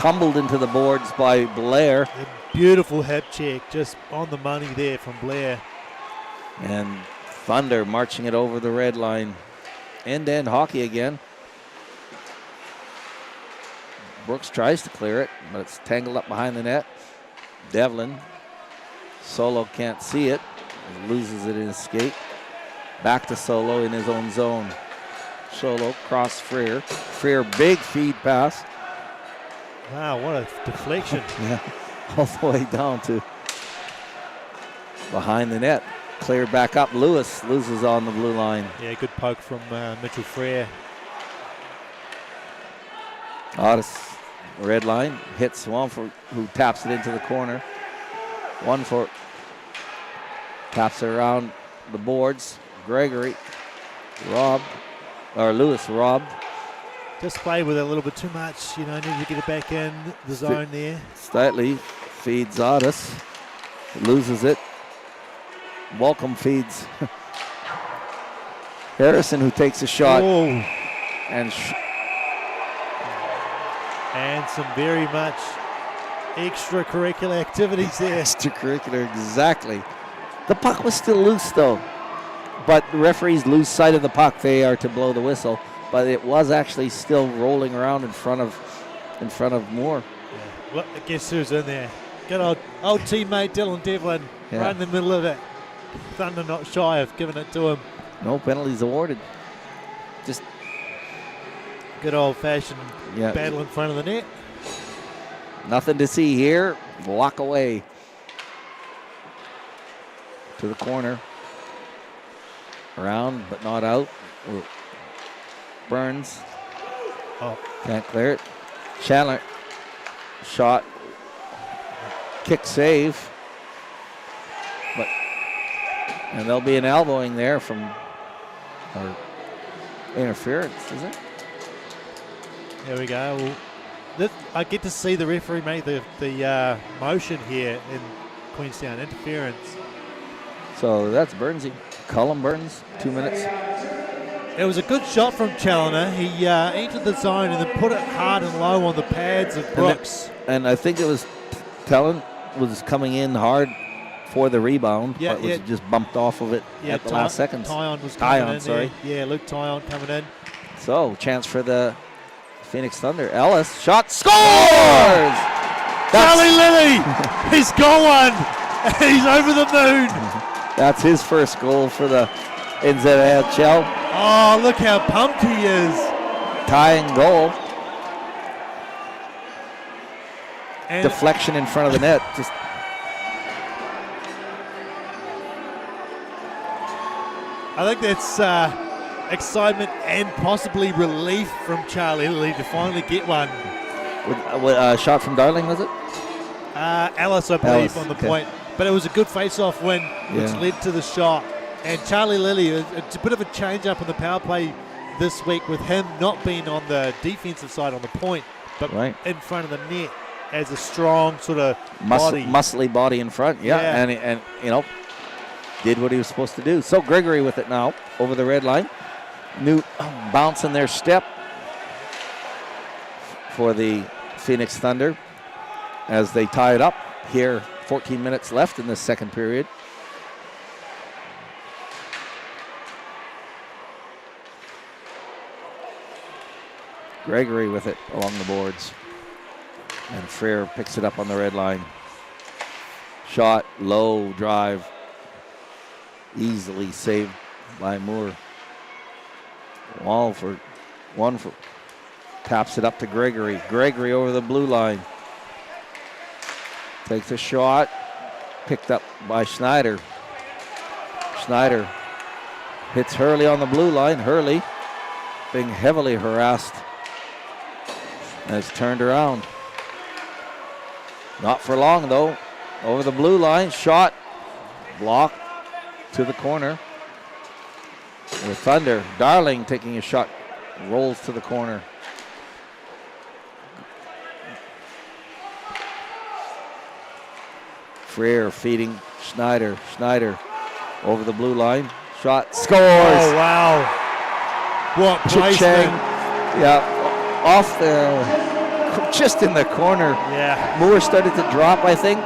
tumbled into the boards by Blair. A beautiful hip check, just on the money there from Blair. And Thunder marching it over the red line. End-to-end hockey again. Brooks tries to clear it, but it's tangled up behind the net. Devlin. Solo can't see it. Loses it in his skate. Back to Solo in his own zone. Solo cross Freer. Freer big feed pass. Wow, what a deflection. Yeah, all the way down to behind the net. Cleared back up. Lewis loses on the blue line. Yeah, good poke from Mitchell Freer. Otis, red line, hits Swanford, who taps it into the corner. One-foot taps it around the boards. Gregory robbed, or Lewis robbed. Just played with it a little bit too much. You know, needed to get it back in the zone there. Slightly feeds Otis, loses it. Welcome feeds Harrison, who takes a shot. Oh. And some very much extracurricular activities there. Extracurricular, exactly. The puck was still loose, though. But the referees lose sight of the puck. They are to blow the whistle. But it was actually still rolling around in front of Moore. Yeah. Look, guess who's in there? Good old teammate Dylan Devlin, right in the middle of it. Thunder not shy of giving it to him. No penalties awarded. Just good old-fashioned battle in front of the net. Nothing to see here. Walk away to the corner. Around, but not out. Burns. Can't clear it. Chandler. Shot. Kick save. And there'll be an elbowing there from or interference, is it? There we go. Well, I get to see the referee make the motion here in Queenstown. Interference. So that's Burnsy. Colin Burns, 2 minutes. It was a good shot from Challoner. He entered the zone and then put it hard and low on the pads of Brooks. And I think it was Talon was coming in hard for the rebound, but was just bumped off of it at the last seconds. Tyon was coming in. Sorry. Yeah, Luke Tyon coming in. So, chance for the Phoenix Thunder. Ellis, shot, scores! Charlie Lilly, he's got one. He's over the moon. That's his first goal for the NZIHL. Oh, look how pumped he is. Tying goal. And deflection in front of the net. Just I think that's excitement and possibly relief from Charlie Lilly to finally get one. Shot from Darling, was it? Ellis, I believe, on the point. But it was a good face-off win, which led to the shot. And Charlie Lilly, it's a bit of a change-up on the power play this week with him not being on the defensive side on the point, but in front of the net as a strong sort of muscly body in front. And you know, did what he was supposed to do. So Gregory with it now over the red line. New bounce in their step for the Phoenix Thunder as they tie it up here. 14 minutes left in the second period. Gregory with it along the boards. And Freer picks it up on the red line. Shot, low drive. Easily saved by Moore. Walford, taps it up to Gregory. Gregory over the blue line. Takes a shot. Picked up by Schneider. Schneider hits Hurley on the blue line. Hurley being heavily harassed. And it's turned around. Not for long though. Over the blue line. Shot. Blocked. to the corner. With Thunder, Darling taking a shot, rolls to the corner. Freer feeding Schneider. Schneider over the blue line. Shot, scores. Oh, wow. What placement. Yeah, off the, just in the corner. Yeah. Moore started to drop, I think.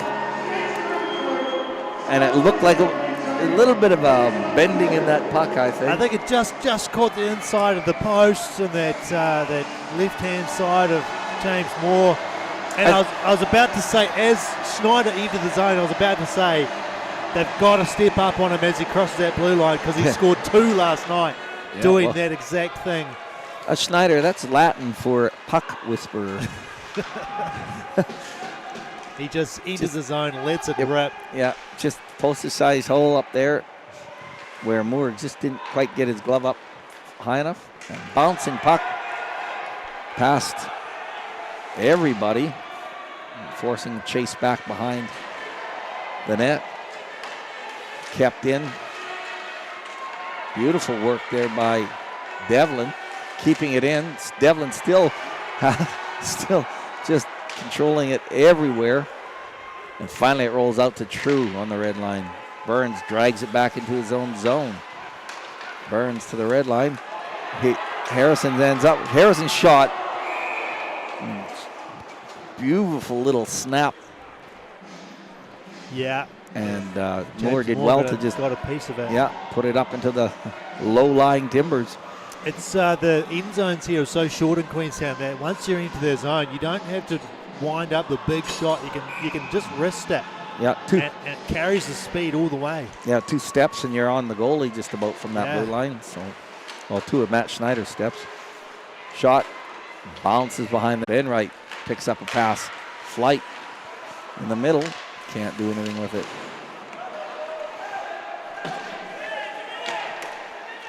And it looked like a little bit of a bending in that puck, I think. I think it just caught the inside of the post and that left-hand side of James Moore. And I was about to say, as Schneider entered the zone, I was about to say, they've got to step up on him as he crosses that blue line because he scored 2 last night doing that exact thing. Schneider, that's Latin for puck whisperer. He just enters the zone, lets it rip. Yeah, just poster-sized hole up there where Moore just didn't quite get his glove up high enough. And bouncing puck past everybody, forcing chase back behind the net. Kept in. Beautiful work there by Devlin, keeping it in. Devlin still just controlling it everywhere. And finally it rolls out to True on the red line. Burns drags it back into his own zone. Burns to the red line. Harrison ends up. Harrison's shot. Beautiful little snap. Yeah. And Moore did well to just got a piece of it. Yeah, put it up into the low-lying timbers. It's the end zones here are so short in Queenstown that once you're into their zone, you don't have to wind up the big shot. You can just wrist it. Yeah, and it carries the speed all the way. Yeah, 2 steps and you're on the goalie just about from that blue line. So, well, 2 of Matt Schneider's steps. Shot bounces behind the Enright, picks up a pass. Flight in the middle, can't do anything with it.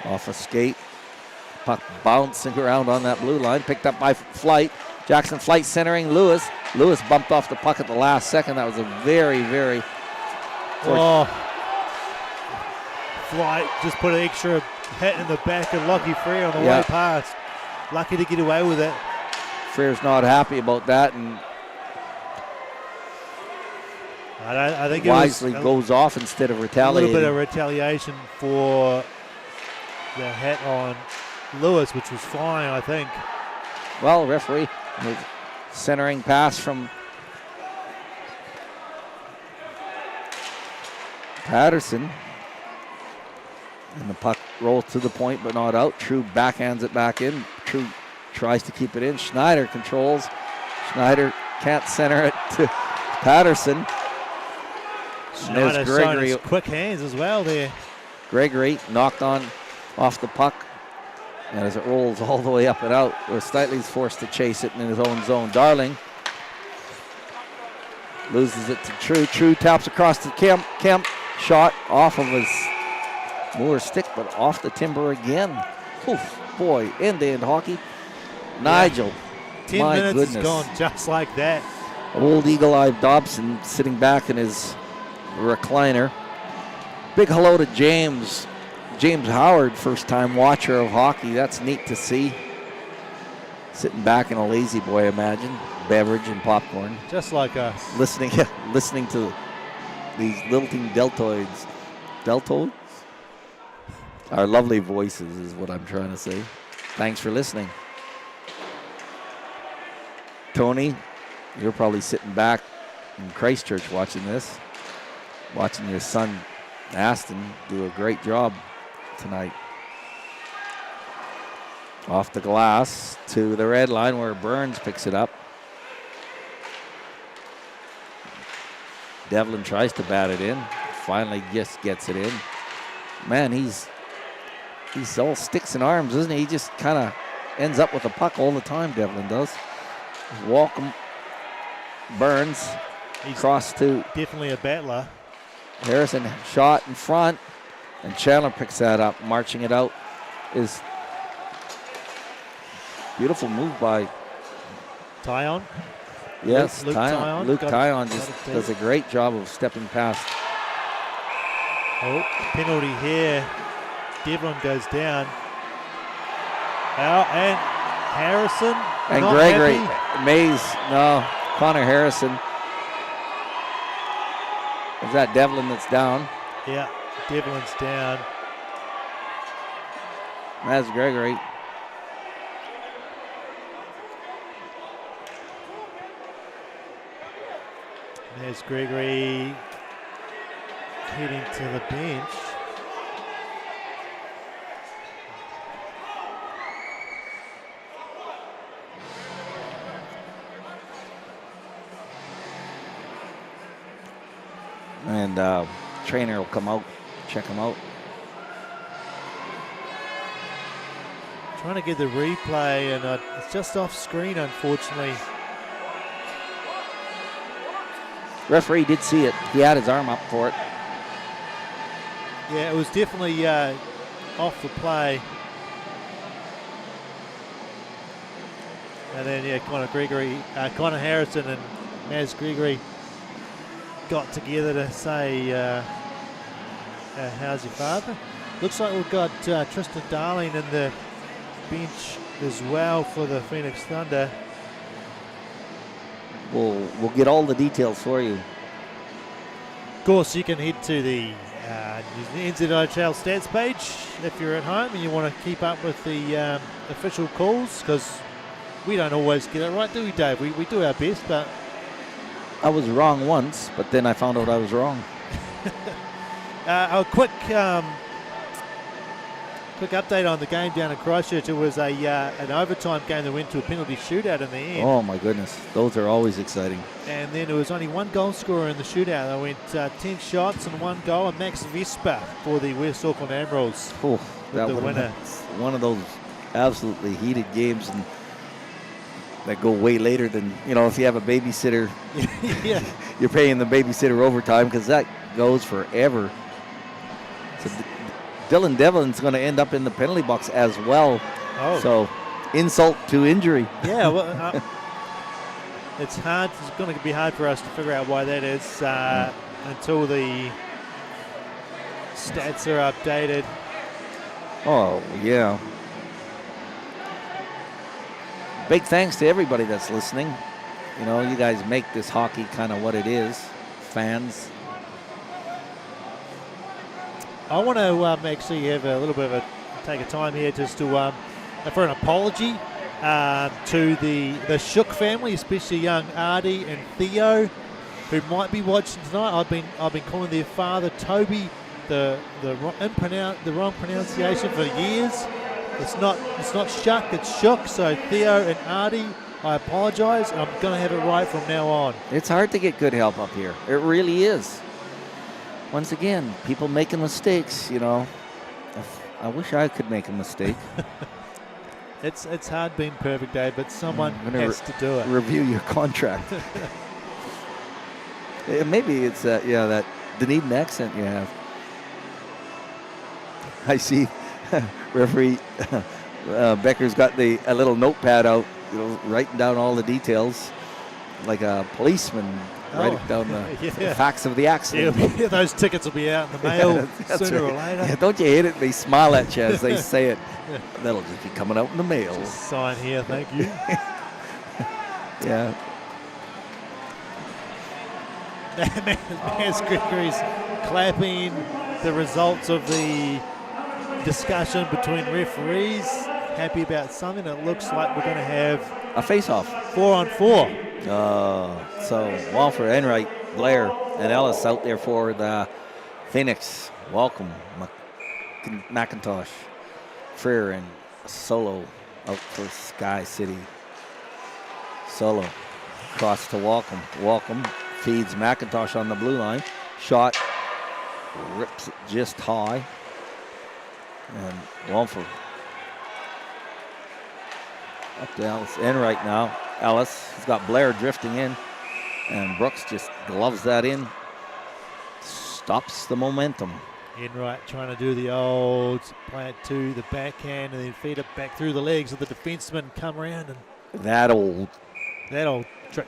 Off a skate. Puck bouncing around on that blue line. Picked up by Flight. Jackson Flight centering Lewis. Lewis bumped off the puck at the last second. That was a very, very... Flight just put an extra hit in the back of Lockie Freer on the way past. Lucky to get away with it. Freer's not happy about that and I think wisely goes off instead of retaliating. A little bit of retaliation for the hit on Lewis, which was fine, I think. Well, referee, centering pass from Patterson. And the puck rolls to the point, but not out. True backhands it back in. True tries to keep it in. Schneider controls. Schneider can't center it to Patterson. Schneider showing his quick hands as well there. Gregory knocked on off the puck. And as it rolls all the way up and out, where Stitley's forced to chase it in his own zone. Darling loses it to True. True taps across to Kemp. Kemp shot off of his Moore stick, but off the timber again. Oof, boy, end-to-end hockey. Nigel, 10 my minutes goodness. is gone just like that. Old eagle-eyed Dobson sitting back in his recliner. Big hello to James. James Howard, first-time watcher of hockey. That's neat to see. Sitting back in a lazy boy, imagine. Beverage and popcorn. Just like us. Listening to these lilting deltoids. Deltoids? Our lovely voices is what I'm trying to say. Thanks for listening. Tony, you're probably sitting back in Christchurch watching this. Watching your son, Aston, do a great job tonight. Off the glass to the red line where Burns picks it up. Devlin tries to bat it in. Finally just gets it in. Man, he's all sticks and arms, isn't he? He just kind of ends up with the puck all the time, Devlin does. Walcom, Burns, he's cross to... Definitely a battler. Harrison shot in front, and Chandler picks that up. Marching it out is beautiful move by... Tyon? Yes, Luke Tyon. Luke Tyon just does a great job of stepping past Oh, penalty here. Devlin goes down. And Harrison. And not Gregory. happy. Mays. No. Connor Harrison. Is that Devlin that's down? Yeah, Devlin's down. That's Gregory. There's Gregory heading to the bench. And trainer will come out, check him out. Trying to get the replay, and it's just off screen, unfortunately. Referee did see it. He had his arm up for it. Yeah, it was definitely off the play. And then, yeah, Connor Harrison and Maz Gregory got together to say, how's your father? Looks like we've got Tristan Darling in the bench as well for the Phoenix Thunder. We'll get all the details for you. Of course, you can head to the NZIHL stats page if you're at home and you want to keep up with the official calls, because we don't always get it right, do we, Dave? We do our best, but... I was wrong once, but then I found out I was wrong. A quick update on the game down in Christchurch. It was an overtime game that went to a penalty shootout in the end. Oh my goodness, those are always exciting. And then there was only one goal scorer in the shootout. They went 10 shots and 1 goal, and Max Vespa for the West Auckland Admirals. Oh, that the winner. One of those absolutely heated games, and that go way later than, if you have a babysitter. Yeah. You're paying the babysitter overtime, because that goes forever. So Dylan Devlin's going to end up in the penalty box as well. Oh. So insult to injury. Yeah, well, it's hard. It's going to be hard for us to figure out why that is until the stats are updated. Oh, yeah. Big thanks to everybody that's listening. You guys make this hockey kind of what it is. Fans. I want to actually have a little bit of take a time here just to for an apology to the Shook family, especially young Artie and Theo, who might be watching tonight. I've been calling their father Toby the wrong pronunciation for years. It's not Shuck, it's Shook. So Theo and Artie, I apologise, and I'm going to have it right from now on. It's hard to get good help up here. It really is. Once again, people making mistakes, I wish I could make a mistake. It's hard being perfect, Dave, but someone has to do it. Review your contract. Maybe it's that Dunedin accent you have. I see referee Becker's got a little notepad out, writing down all the details like a policeman. Writing down the facts of the accident. Yeah, those tickets will be out in the mail sooner or later. Yeah, don't you hate it? They smile at you as they say it. That'll just be coming out in the mail. Just sign here, thank you. Yeah. As Gregory's clapping the results of the discussion between referees. Happy about something. It looks like we're going to have a face-off. 4-on-4. So Walford, Enright, Blair, and Ellis out there for the Phoenix. Welcome, McIntosh, Freer, and Solo out for SkyCity. Solo cross to Welcome. Welcome feeds McIntosh on the blue line. Shot rips it just high. And Walford up to Ellis. Enright now. Ellis has got Blair drifting in, and Brooks just gloves that in, stops the momentum. Enright trying to do the old play it to the backhand and then feed it back through the legs of the defenseman, come around and that old trick.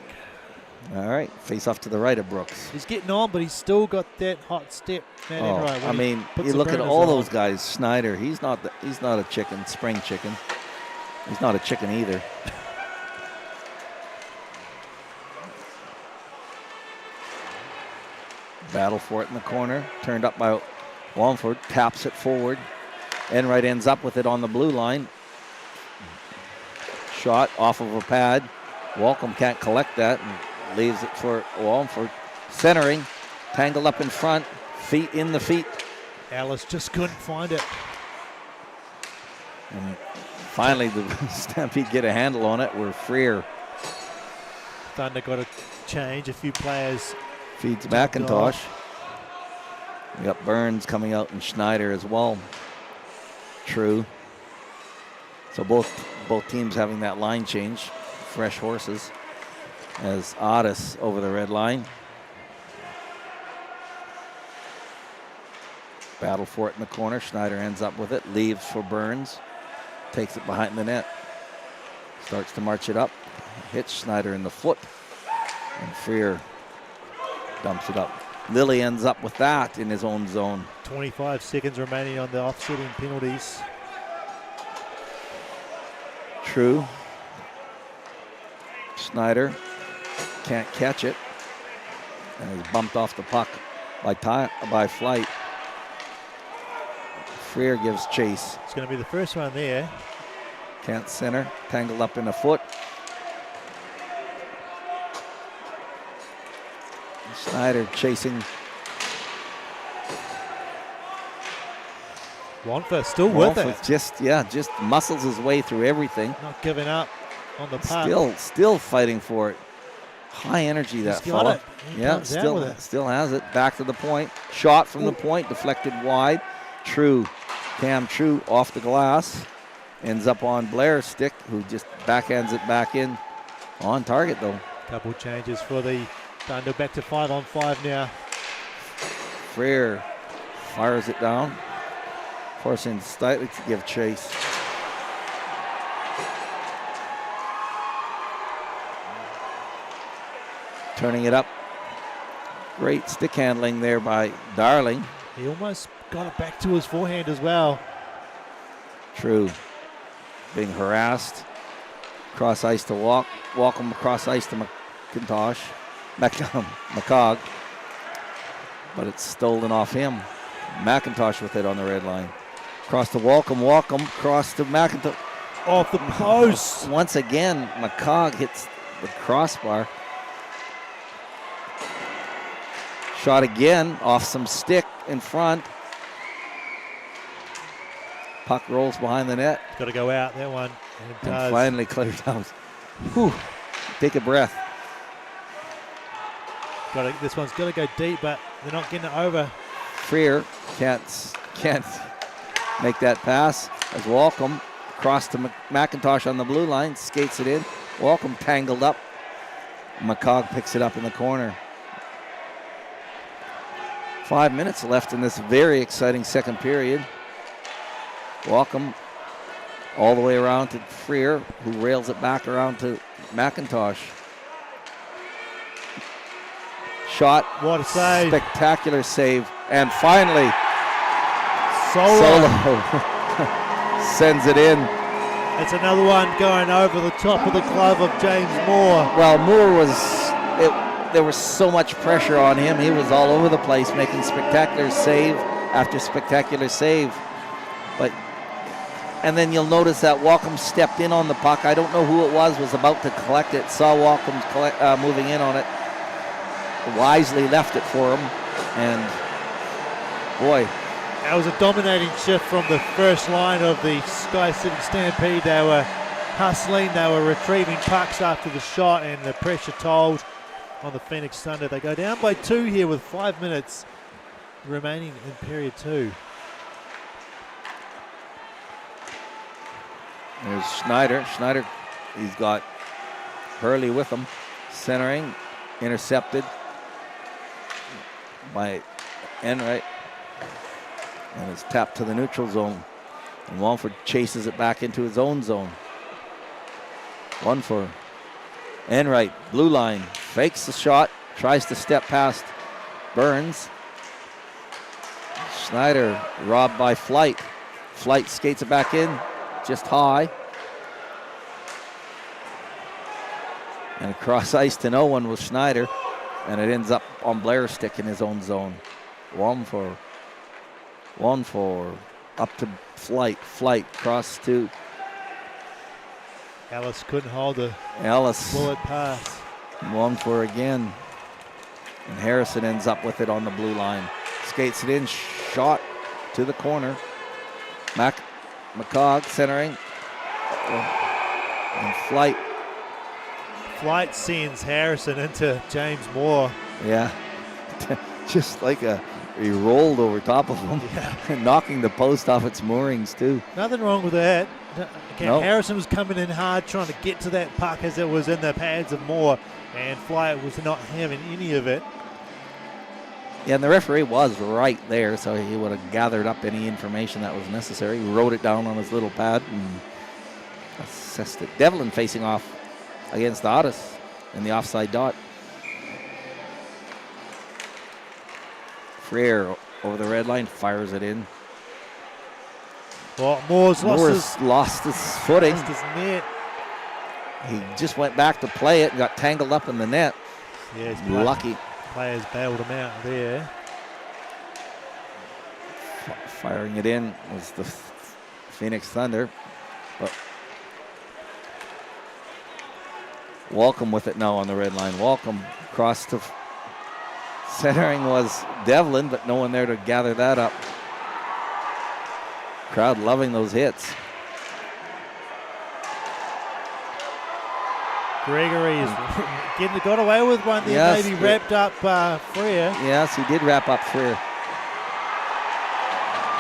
All right, face off to the right of Brooks. He's getting on, but he's still got that hot step. Right, I mean, you look at all those guys. Schneider, he's not a chicken, spring chicken. He's not a chicken either. Battle for it in the corner. Turned up by Wallingford. Taps it forward. Enright ends up with it on the blue line. Shot off of a pad. Walcom can't collect that and leaves it for Wallingford. Centering. Tangled up in front. Feet in the feet. Alice just couldn't find it. And finally, the Stampede get a handle on it. We're freer. Thunder got to change a few players. Feeds McIntosh. We got Burns coming out and Schneider as well. True. So both teams having that line change. Fresh horses. As Otis over the red line. Battle for it in the corner. Schneider ends up with it. Leaves for Burns. Takes it behind the net. Starts to march it up. Hits Schneider in the foot. And Freer dumps it up. Lilly ends up with that in his own zone. 25 seconds remaining on the offsetting penalties. True. Schneider can't catch it. And he's bumped off the puck by Flight. Freer gives chase. It's going to be the first one there. Can't center. Tangled up in the foot. Schneider chasing. Wallingford still with it. Just muscles his way through everything. Not giving up on the puck. Still fighting for it. High energy, that fella. Yeah, still has it. Back to the point. Shot from the point, deflected wide. True. Cam True off the glass. Ends up on Blair's stick, who just backhands it back in. On target, though. Couple changes for the Thunder. Back to 5-on-5 now. Freer fires it down. Forcing Stightly to give chase. Turning it up. Great stick handling there by Darling. He almost got it back to his forehand as well. True. Being harassed. Cross ice to Walcom across ice to McIntosh. McCog. But it's stolen off him. McIntosh with it on the red line. Cross to Walcom. Walcom cross to McIntosh. Off the post. Once again, McCog hits the crossbar. Shot again off some stick in front. Puck rolls behind the net. Got to go out, that one. And finally cleared out. Whew. Take a breath. This one's got to go deep, but they're not getting it over. Freer can't make that pass as Walcom cross to McIntosh on the blue line, skates it in. Walcom tangled up. McCog picks it up in the corner. 5 minutes left in this very exciting second period. Walcom all the way around to Freer, who rails it back around to McIntosh. Shot. What a save. Spectacular save. And finally, Solo. sends it in. It's another one going over the top of the glove of James Moore. Well, Moore there was so much pressure on him. He was all over the place, making spectacular save after spectacular save. And then you'll notice that Walcom stepped in on the puck. I don't know who it was about to collect it. Saw Walcom moving in on it. Wisely left it for him. And boy. That was a dominating shift from the first line of the SkyCity Stampede. They were hustling. They were retrieving pucks after the shot, and the pressure told on the Phoenix Thunder. They go down by 2 here with 5 minutes remaining in period 2. There's Schneider. Schneider, he's got Hurley with him. Centering, intercepted by Enright. And it's tapped to the neutral zone. And Wallingford chases it back into his own zone. One for Enright, blue line, fakes the shot, tries to step past Burns. Schneider robbed by Flight. Flight skates it back in, just high. And across ice to no one with Schneider. And it ends up on Blair's stick in his own zone. 1-4. Up to Flight. Flight cross to Ellis couldn't hold the Ellis. bullet pass. 1-4 again. And Harrison ends up with it on the blue line. Skates it in, shot to the corner. McCog centering. And Flight. Flight sends Harrison into James Moore. Yeah. Just like he rolled over top of him. Yeah. Knocking the post off its moorings too. Nothing wrong with that. Okay, Nope. Harrison was coming in hard trying to get to that puck as it was in the pads of Moore, and Flight was not having any of it. Yeah, and the referee was right there, so he would have gathered up any information that was necessary. He wrote it down on his little pad and assessed it. Devlin facing off against Otis in the offside dot. Freer over the red line, fires it in. Well, Moore's lost his footing. lost his net. He just went back to play it and got tangled up in the net. Yeah, his Lucky. players bailed him out there. Firing it in was the Phoenix Thunder. But Walcom with it now on the red line. Walcom across to centering was Devlin, but no one there to gather that up. Crowd loving those hits. Gregory is got away with one there, Yes, maybe wrapped up Freer. Yes, he did wrap up Freer.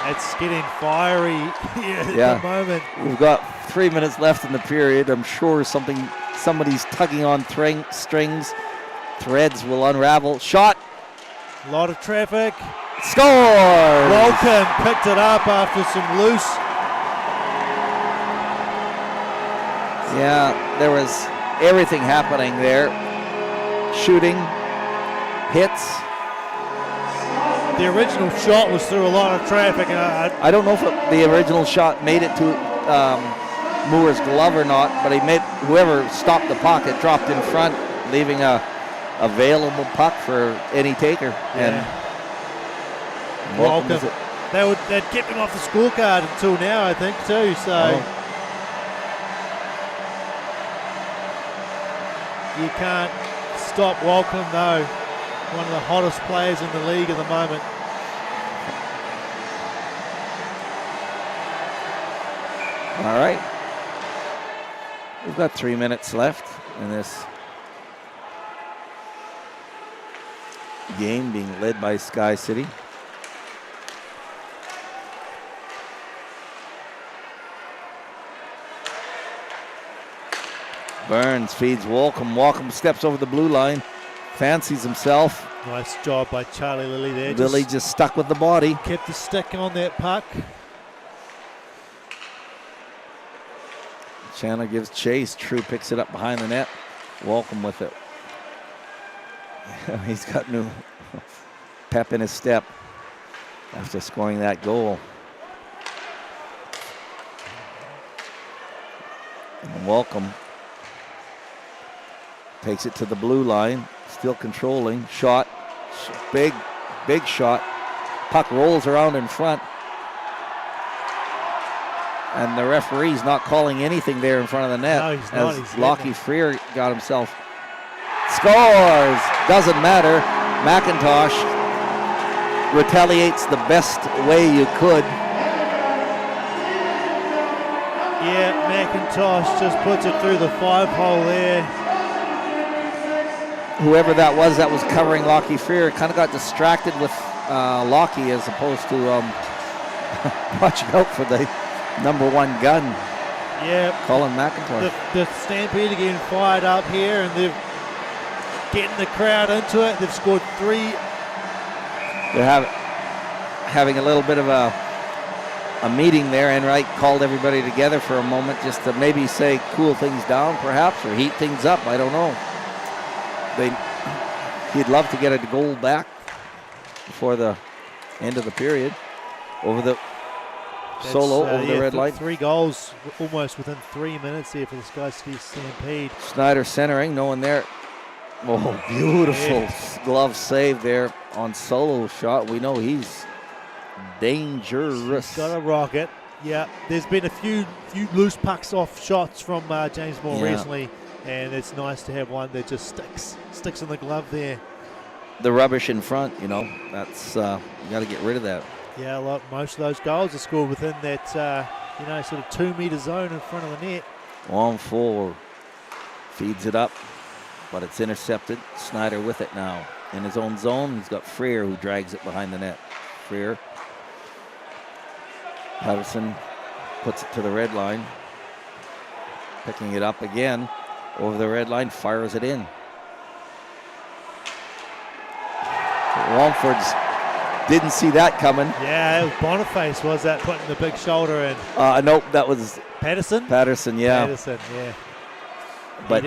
It's getting fiery at the moment. We've got 3 minutes left in the period. I'm sure somebody's tugging on strings. Threads will unravel. Shot. A lot of traffic. Scores! Walcom picked it up after some loose. Yeah, there was everything happening there. Shooting, hits. The original shot was through a lot of traffic. I don't know if the original shot made it to Moore's glove or not, but whoever stopped the puck, it dropped in front, leaving a available puck for any taker. Yeah. And Walcom, they'd kept him off the scorecard until now, I think, too. So you can't stop Walcom, though. One of the hottest players in the league at the moment. All right. We've got 3 minutes left in this game being led by SkyCity. Burns feeds Walcom. Walcom steps over the blue line. Fancies himself. Nice job by Charlie Lilly there. Lilly just stuck with the body. Kept the stick on that puck. Chandler gives chase. True picks it up behind the net. Walcom with it. He's got new pep in his step after scoring that goal. And Walcom takes it to the blue line. Still controlling. Shot. Big shot. Puck rolls around in front. And the referee's not calling anything there in front of the net. No, he's not. As Lockie Freer got himself. Scores! Doesn't matter. McIntosh retaliates the best way you could. Yeah, McIntosh just puts it through the 5-hole there. Whoever that was covering Lockie Freer kind of got distracted with Lockie as opposed to watching out for the number one gun. Yeah. Colin McIntosh. The Stampede are getting fired up here, and they're getting the crowd into it. They've scored 3. They're having a little bit of a a meeting there. Enright called everybody together for a moment just to maybe say cool things down perhaps or heat things up. I don't know. He'd love to get a goal back before the end of the period over the over the red line. 3 goals almost within 3 minutes there for the SkyCity Stampede. Schneider centering, no one there. Oh, beautiful glove save there on Solo shot. We know he's dangerous. He's got a rocket. Yeah, there's been a few loose pucks off shots from James Moore recently, and it's nice to have one that just sticks in the glove there. The rubbish in front, that's you got to get rid of that. Yeah, most of those goals are scored within that sort of 2 meter zone in front of the net. 1-4 feeds it up, but it's intercepted. Snyder with it now in his own zone. He's got Freer who drags it behind the net. Freer. Patterson puts it to the red line. Picking it up again over the red line, fires it in. Wallingford's didn't see that coming. Yeah, it was Boniface was that putting the big shoulder in. Nope, that was Patterson, yeah. Patterson, yeah. But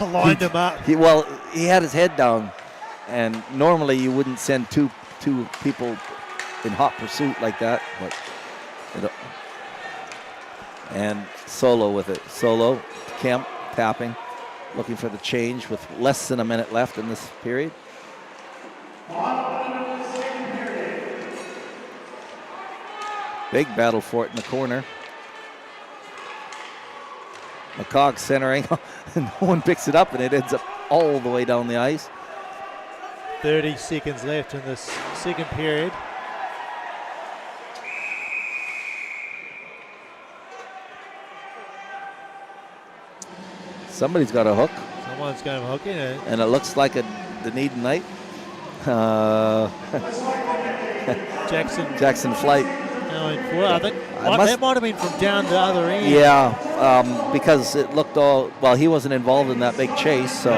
lined him up. He had his head down, and normally you wouldn't send two people in hot pursuit like that. But and Solo with it. Solo, Kemp tapping, looking for the change with less than a minute left in this period. Big battle for it in the corner. McCog centering, and no one picks it up, and it ends up all the way down the ice. 30 seconds left in this second period. Somebody's got a hook. Someone's going to hook in it. And it looks like a Dunedin night. Jackson Flight. I think that might have been from down the other end. Yeah, because it looked all, well, he wasn't involved in that big chase, so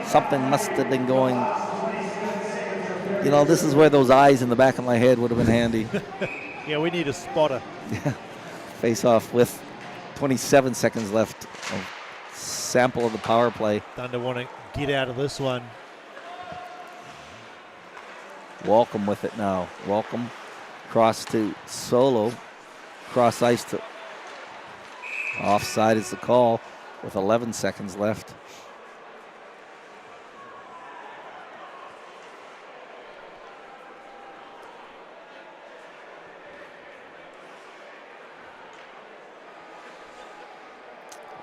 something must have been going. This is where those eyes in the back of my head would have been handy. Yeah, we need a spotter. Yeah. Face off with 27 seconds left. Sample of the power play. Thunder want to get out of this one. Welcome with it now. Welcome. Cross to Solo. Cross ice to offside is the call with 11 seconds left.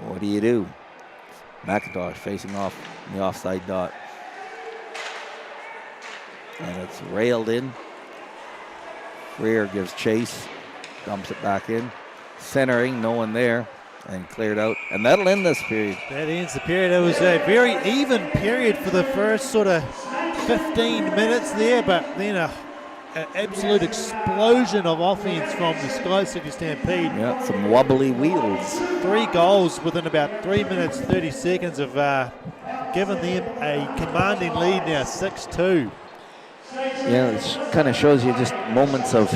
What do you do? McIntosh facing off the offside dot. And it's railed in. Freer gives chase, dumps it back in. Centering, no one there, and cleared out. And that'll end this period. That ends the period. It was a very even period for the first sort of 15 minutes there, but then an absolute explosion of offense from the SkyCity Stampede. Yeah, some wobbly wheels. 3 goals within about 3 minutes, 30 seconds of giving them a commanding lead now, 6-2. Yeah, it kind of shows you just moments of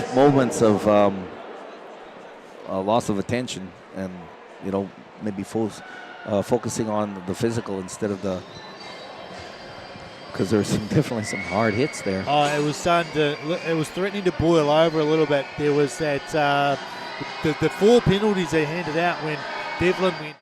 loss of attention, and maybe focusing on the physical instead of the, because there's definitely some hard hits there. Oh, it was threatening to boil over a little bit. There was that the 4 penalties they handed out when Devlin went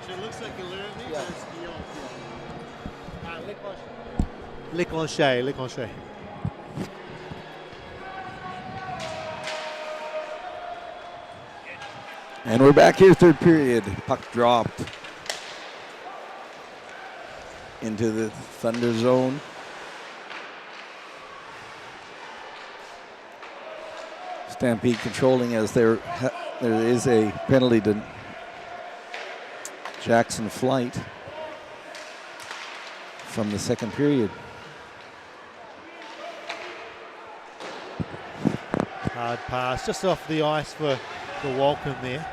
It looks like you learned me, but it's L'éclanchet. And we're back here, third period. Puck dropped into the Thunder zone. Stampede controlling as there is a penalty to Jackson Flight from the second period. Hard pass, just off the ice for Walcombe there.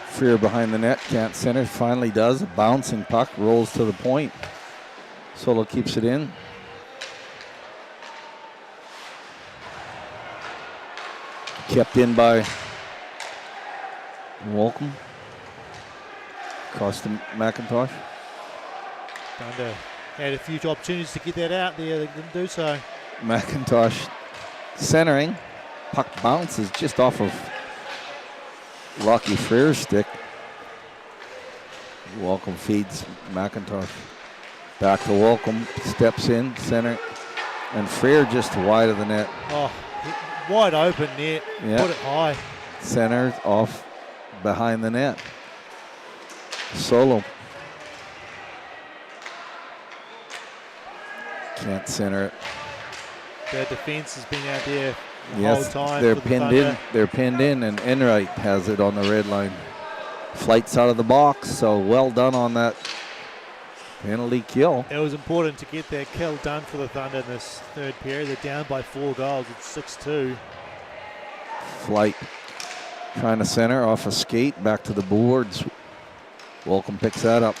Freer behind the net, can't center, finally does. A bouncing puck, rolls to the point. Solo keeps it in. Kept in by Walcombe. Across to McIntosh. Thunder had a few opportunities to get that out there, they didn't do so. McIntosh centering. Puck bounces just off of Lockie Freer's stick. Walcombe feeds McIntosh. Back to Walcombe, steps in, center, and Freer just wide of the net. Oh, wide open net, put it high. Center off behind the net. Solo. Can't center it. Their defense has been out there the Yes, whole time. they're pinned in. They're pinned in, and Enright has it on the red line. Flight's out of the box, so well done on that penalty kill. It was important to get that kill done for the Thunder in this third period. They're down by 4 goals. It's 6-2. Flight trying to center off a skate back to the boards. Walcombe picks that up.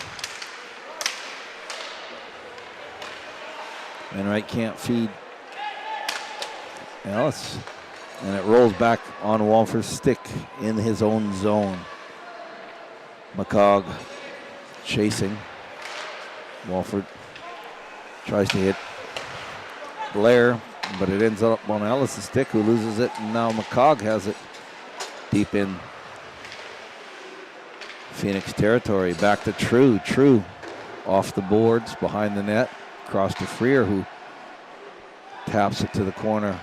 Enright can't feed Ellis, and it rolls back on Walford's stick in his own zone. McCog chasing. Walford tries to hit Blair, but it ends up on Ellis' stick, who loses it, and now McCog has it deep in Phoenix territory. Back to True. True off the boards, behind the net, across to Freer, who taps it to the corner.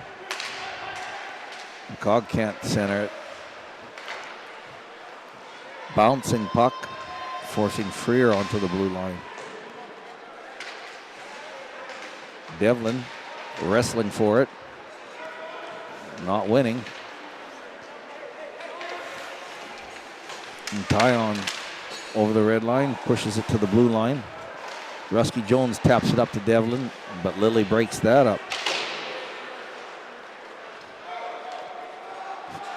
McCog can't center it. Bouncing puck, forcing Freer onto the blue line. Devlin wrestling for it, not winning. And Tyon over the red line, pushes it to the blue line. Rusky Jones taps it up to Devlin, but Lilly breaks that up.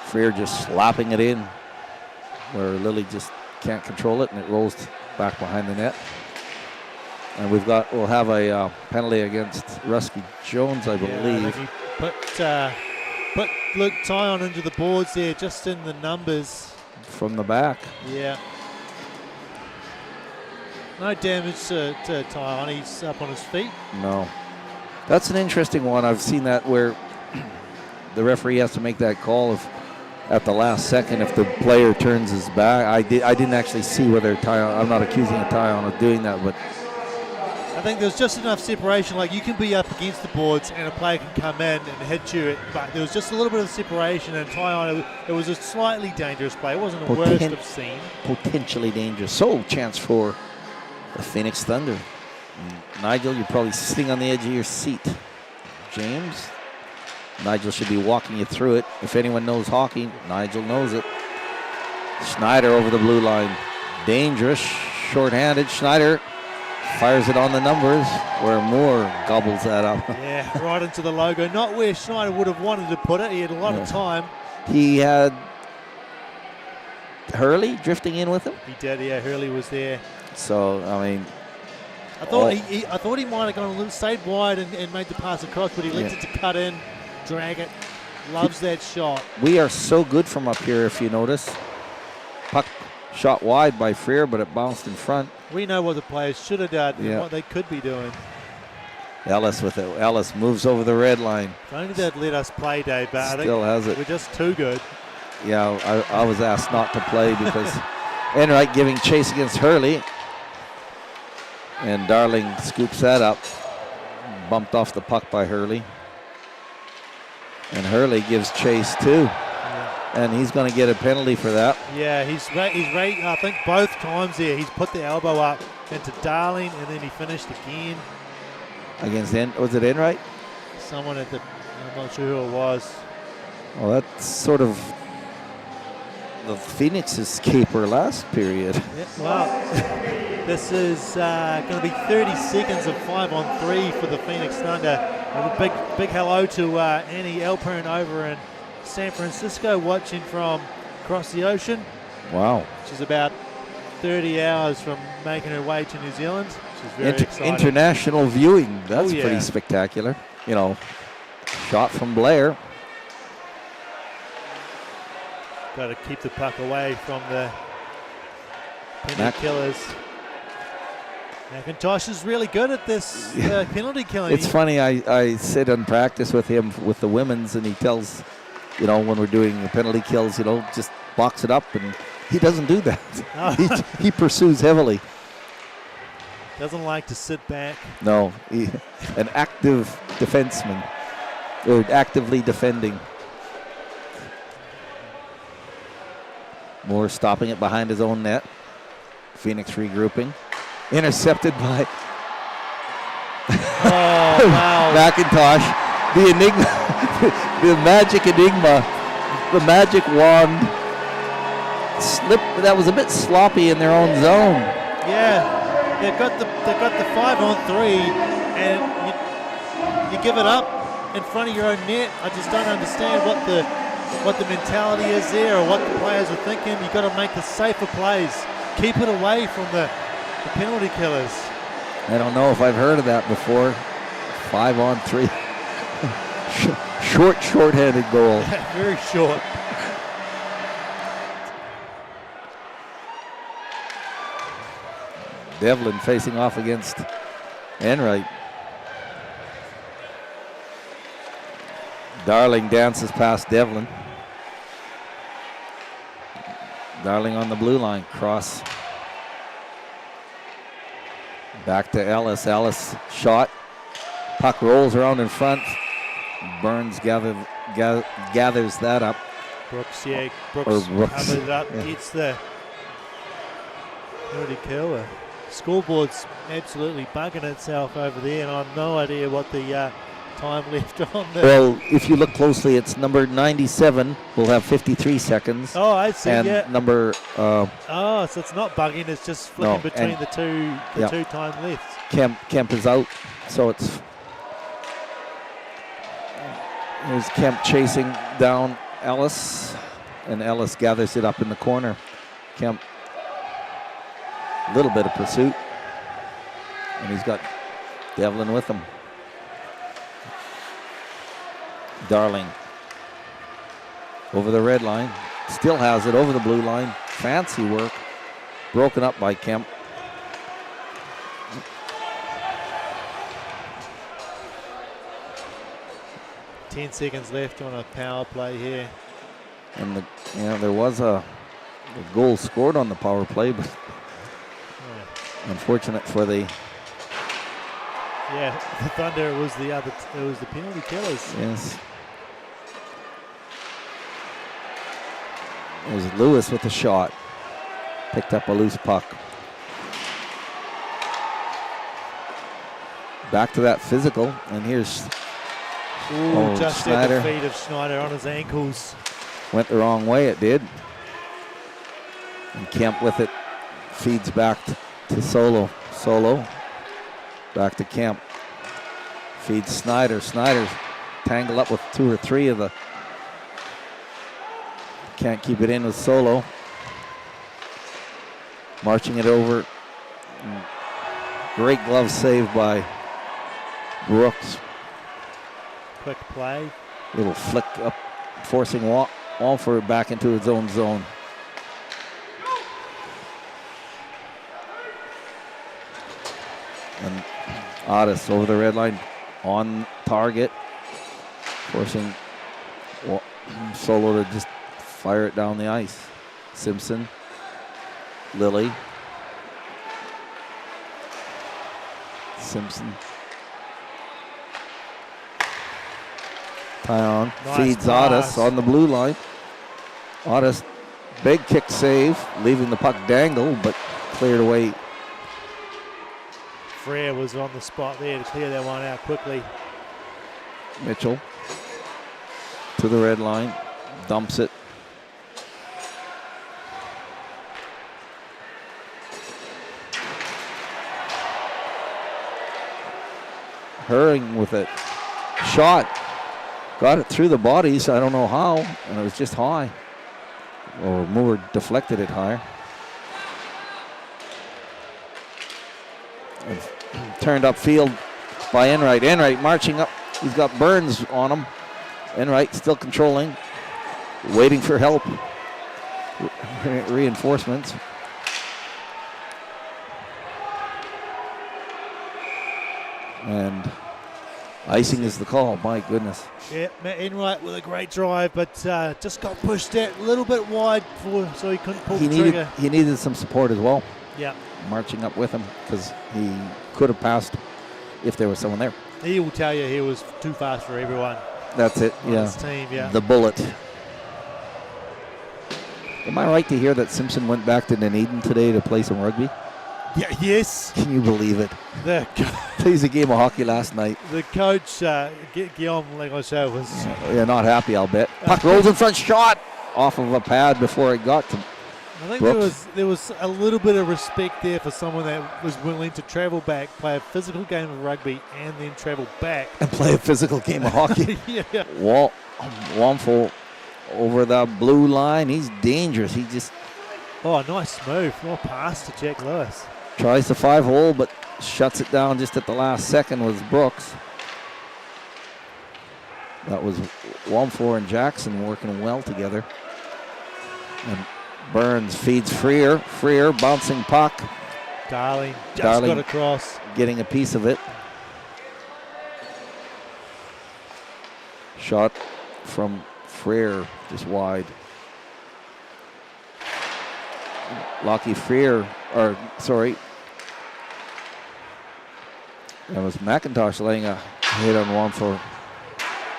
Freer just slapping it in, where Lilly just can't control it, and it rolls back behind the net. And we'll have a penalty against Rusky Jones, I believe. Yeah, he put Luke Tyon into the boards there, just in the numbers. From the back. Yeah. No damage to Tyon, he's up on his feet. No. That's an interesting one. I've seen that where the referee has to make that call at the last second if the player turns his back. I didn't actually see whether Tyon, I'm not accusing a Tyon of doing that, but I think there's just enough separation. Like, you can be up against the boards and a player can come in and hit you, but there was just a little bit of separation, and Tyon, it was a slightly dangerous play. It wasn't the worst I've seen. Potentially dangerous. So, chance for the Phoenix Thunder. Nigel, you're probably sitting on the edge of your seat. James, Nigel should be walking you through it. If anyone knows hockey, Nigel knows it. Schneider over the blue line. Dangerous, short-handed. Schneider fires it on the numbers, where Moore gobbles that up. Yeah, right into the logo. Not where Schneider would have wanted to put it. He had a lot of time. He had Hurley drifting in with him. He did, yeah. Hurley was there. So, I mean, I thought he might have gone a little, stayed wide and made the pass across, but he elected to cut in, drag it. Loves that shot. We are so good from up here, if you notice. Puck shot wide by Freer, but it bounced in front. We know what the players should have done and what they could be doing. Ellis with it. Ellis moves over the red line. If only they'd let us play, Dave, but Still has it. We're just too good. Yeah, I was asked not to play because Enright giving chase against Hurley. And Darling scoops that up. Bumped off the puck by Hurley. And Hurley gives chase too. And he's going to get a penalty for that. Yeah, he's right. I think both times there he's put the elbow up into Darling, and then he finished again. Against was it Enright? Someone at the, I'm not sure who it was. Well, that's sort of the Phoenix's keeper last period. Yeah, well, this is going to be 30 seconds of 5-on-3 for the Phoenix Thunder. And a big hello to Annie Alpern over in San Francisco, watching from across the ocean. Wow. She's about 30 hours from making her way to New Zealand. She's very excited. International viewing. That's pretty spectacular. You know, shot from Blair. Got to keep the puck away from the penalty killers. McIntosh is really good at this penalty killing. It's funny, I sit and practice with him with the women's, and he tells, you know, when we're doing the penalty kills, you know, just box it up, and he doesn't do that. Oh. he pursues heavily. Doesn't like to sit back. No, an active defenseman, or actively defending. Moore stopping it behind his own net. Phoenix regrouping. Intercepted by McIntosh. The enigma, the magic enigma, the magic wand slip. That was a bit sloppy in their own zone. Yeah, they've got the 5-on-3, and you give it up in front of your own net. I just don't understand what the mentality is there, or what the players are thinking. You've got to make the safer plays. Keep it away from the penalty killers. I don't know if I've heard of that before. 5-on-3. Short-handed goal. Very short. Devlin facing off against Enright. Darling dances past Devlin. Darling on the blue line, cross. Back to Ellis. Ellis shot. Puck rolls around in front. Burns gathers that up. Brooks covers it up, gets the penalty kill. The scoreboard's absolutely bugging itself over there, and I have no idea what the time left on there. Well, if you look closely, it's number 97 will have 53 seconds. Oh, I see. And number so it's not bugging, it's just flicking between the two time lefts. Kemp is out, so it's here's Kemp chasing down Ellis, and Ellis gathers it up in the corner. Kemp, a little bit of pursuit, and he's got Devlin with him. Darling over the red line, still has it over the blue line. Fancy work, broken up by Kemp. Ten seconds left on a power play here. And there was a goal scored on the power play, but unfortunate for the the Thunder. It was the penalty killers. Yes. It was Lewis with the shot. Picked up a loose puck. Back to that physical, and here's just Schneider. at the feet of Schneider on his ankles. Went the wrong way, it did. And Kemp with it, feeds back to Solo. Solo, back to Kemp. Feeds Snyder. Snyder's tangled up with two or three of the. Can't keep it in with Solo. Marching it over. Great glove save by Brooks. Quick play. Little flick up, forcing Walford back into his own zone. And Otis over the red line, on target, forcing Solo to just fire it down the ice. Simpson Lilly. Simpson. Tyon feeds pass. Otis on the blue line. Otis, big kick save, leaving the puck dangle, but cleared away. Frere was on the spot there to clear that one out quickly. Mitchell to the red line, dumps it. Hurrying with it. Shot. Got it through the bodies. I don't know how. And it was just high. Or Moore deflected it higher. And turned upfield by Enright. Enright marching up. He's got Burns on him. Enright still controlling. Waiting for help. Reinforcements. And icing is the call. My goodness. Yeah, Matt Enright with a great drive, but just got pushed out a little bit wide, so he couldn't pull the trigger. He needed some support as well. Yeah. Marching up with him because he could have passed if there was someone there. He will tell you he was too fast for everyone. That's it, on yeah. his team, yeah. The bullet. Am I right to hear that Simpson went back to Dunedin today to play some rugby? Yeah, yes. Can you believe it? The Plays a game of hockey last night. The coach, Guillaume Legosha, was... Yeah, not happy, I'll bet. Puck rolls in front, shot off of a pad before it got to I think Brooks. there was a little bit of respect there for someone that was willing to travel back, play a physical game of rugby, and then travel back. And play a physical game of hockey. Yeah. Wamful over the blue line. He's dangerous. He just... Oh, nice move. Well pass to Jack Lewis. Tries the 5-hole, but shuts it down just at the last second with Brooks. That was Wamfor and Jackson working well together. And Burns feeds Freer. Freer bouncing puck. Darling got across. Getting a piece of it. Shot from Freer just wide. Lockie Freer, that was McIntosh laying a hit on Wamfor.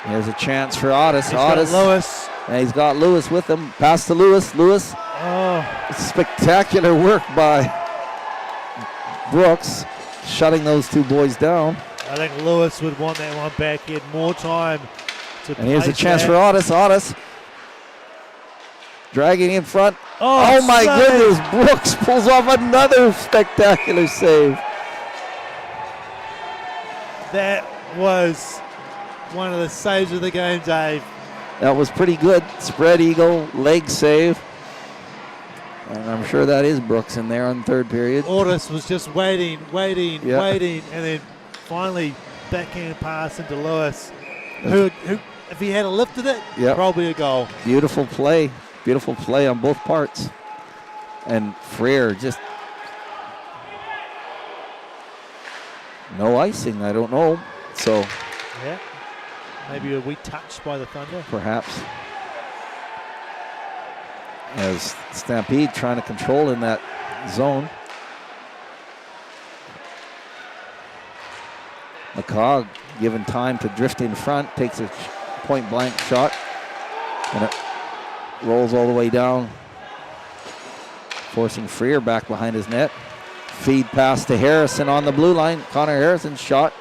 Here's a chance for Otis. He's got Lewis. And he's got Lewis with him. Pass to Lewis. Lewis. Oh. Spectacular work by Brooks, shutting those two boys down. I think Lewis would want that one back. He had more time to And here's a chance that. for Otis. Otis dragging in front. Oh my goodness. Brooks pulls off another spectacular save. That was one of the saves of the game, Dave. That was pretty good. Spread eagle, leg save. And I'm sure that is Brooks in there on third period. Otis was just waiting, Yeah. and then finally backhand pass into Lewis, who if he had lifted it, probably a goal. Beautiful play on both parts. And Freer just no icing, I don't know. So yeah, maybe a wee touch by the Thunder. Perhaps. As Stampede trying to control in that zone. McCogg given time to drift in front, takes a point blank shot, and it rolls all the way down, forcing Freer back behind his net. Feed pass to Harrison on the blue line. Connor Harrison's shot.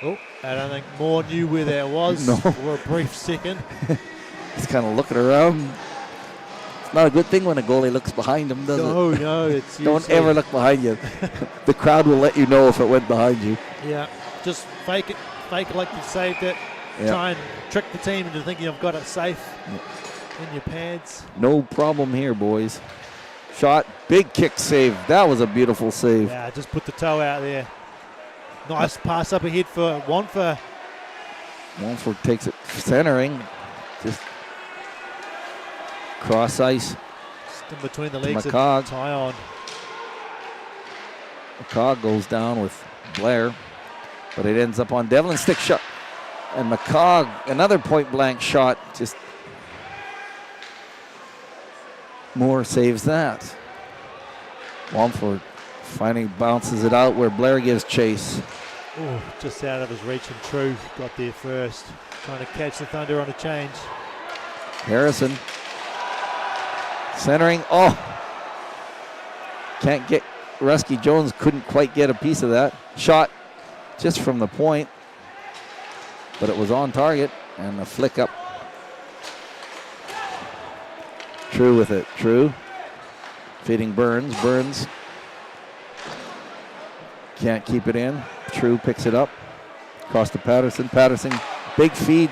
Oh, I don't think Moore knew where that was for a brief second. He's kind of looking around. It's not a good thing when a goalie looks behind him, does it? No, it's Don't ever look behind you. The crowd will let you know if it went behind you. Yeah, just fake it like you saved it. Yeah. Try and trick the team into thinking you've got it safe in your pads. No problem here, boys. Shot, big kick save. That was a beautiful save. Yeah, just put the toe out there. Nice pass up ahead for Wamfor. Wamfor takes it centering. Just cross ice. Just in between the legs of McCogg. Tyon. McCogg goes down with Blair, but it ends up on Devlin. Stick shot. And McCogg, another point blank shot. Just Moore saves that. Wamford finally bounces it out where Blair gives chase. Oh, just out of his reach, and True got there first, trying to catch the Thunder on a change. Harrison centering. Oh, can't get. Rusky Jones couldn't quite get a piece of that shot just from the point, but it was on target, and a flick up. True with it. True feeding Burns. Burns can't keep it in. True picks it up across to Patterson. Patterson, big feed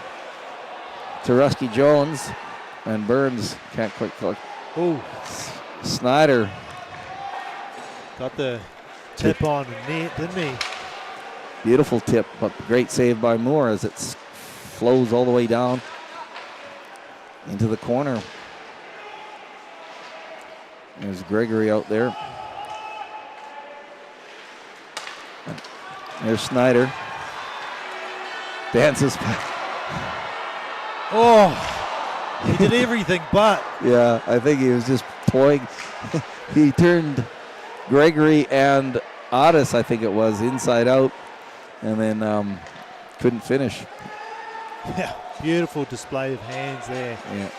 to Rusky Jones, and Burns can't quite collect. Oh, Snyder got the tip on net, didn't he? Beautiful tip, but great save by Moore as it flows all the way down into the corner. There's Gregory out there. There's Snyder. Dances. Oh, he did everything but. Yeah, I think he was just toying. He turned Gregory and Otis, I think it was, inside out, and then couldn't finish. Yeah, beautiful display of hands there. Yeah.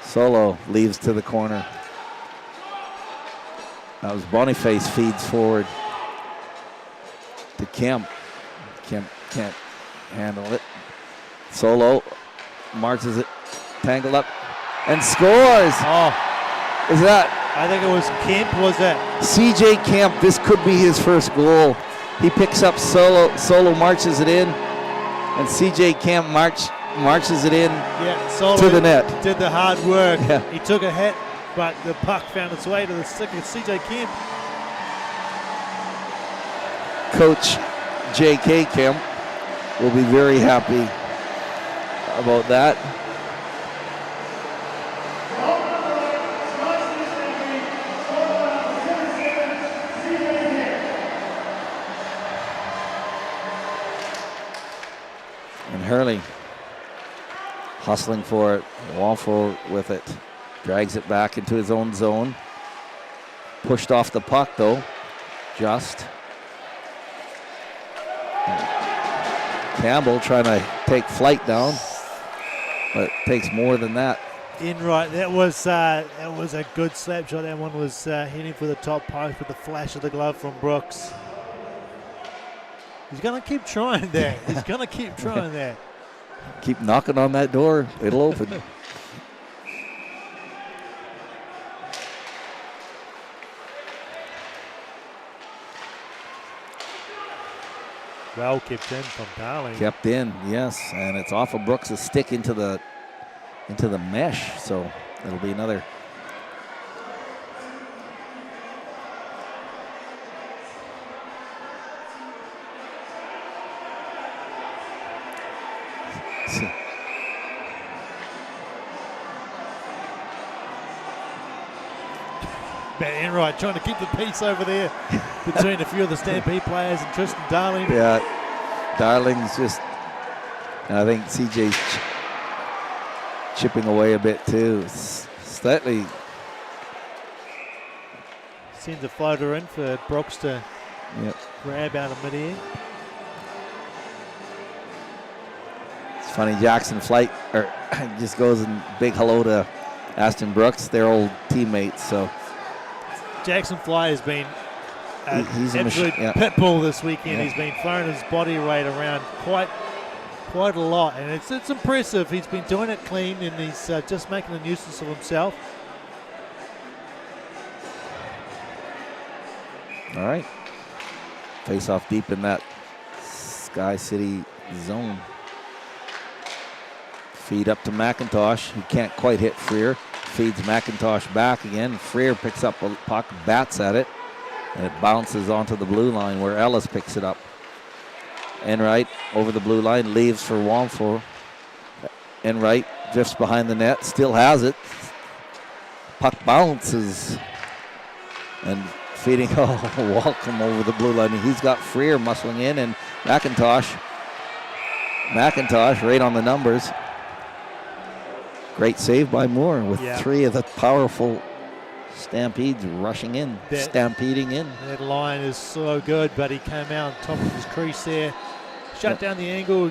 Solo leaves to the corner. That was Boniface feeds forward to Kemp. Kemp can't handle it. Solo marches it, tangled up, and scores. Oh, Is that? I think it was Kemp, was it? CJ Kemp, this could be his first goal. He picks up Solo marches it in, and CJ Kemp marches it in Solo to the net. Did the hard work. Yeah. He took a hit, but the puck found its way to the stick of CJ Kemp. Coach J.K. Kemp will be very happy about that. And Hurley hustling for it. Walford with it. Drags it back into his own zone. Pushed off the puck though. Just. Campbell trying to take flight down, but it takes more than that. Enright, that was a good slap shot. That one was heading for the top post with the flash of the glove from Brooks. He's going to keep trying that. He's going to keep trying that. Keep knocking on that door. It'll open. Well kept in from Darling. Kept in, yes, and it's off of Brooks' stick into the mesh, so it'll be another. Ben Enright trying to keep the peace over there between a few of the Stampede players and Tristan Darling. Yeah, Darling's just, and I think CJ's chipping away a bit too. Slightly. Sends a floater in for Brooks to grab out of midair. It's funny, Jackson Flight just goes and big hello to Aston Brooks. They're old teammates, so. Jackson Fly has been he's an absolute pit bull this weekend. Yeah. He's been throwing his body weight around quite a lot, and it's impressive. He's been doing it clean, and he's just making a nuisance of himself. All right. Face off deep in that SkyCity zone. Feed up to McIntosh. He can't quite hit Freer. Feeds McIntosh back again. Freer picks up a puck, bats at it, and it bounces onto the blue line where Ellis picks it up. Enright over the blue line, leaves for Wamford. Enright drifts behind the net, still has it. Puck bounces. And feeding, welcome over the blue line. He's got Freer muscling in, and McIntosh right on the numbers. Great save by Moore with three of the powerful Stampede's rushing in, That- stampeding in. That line is so good, but he came out on top of his crease there. Shut down the angle.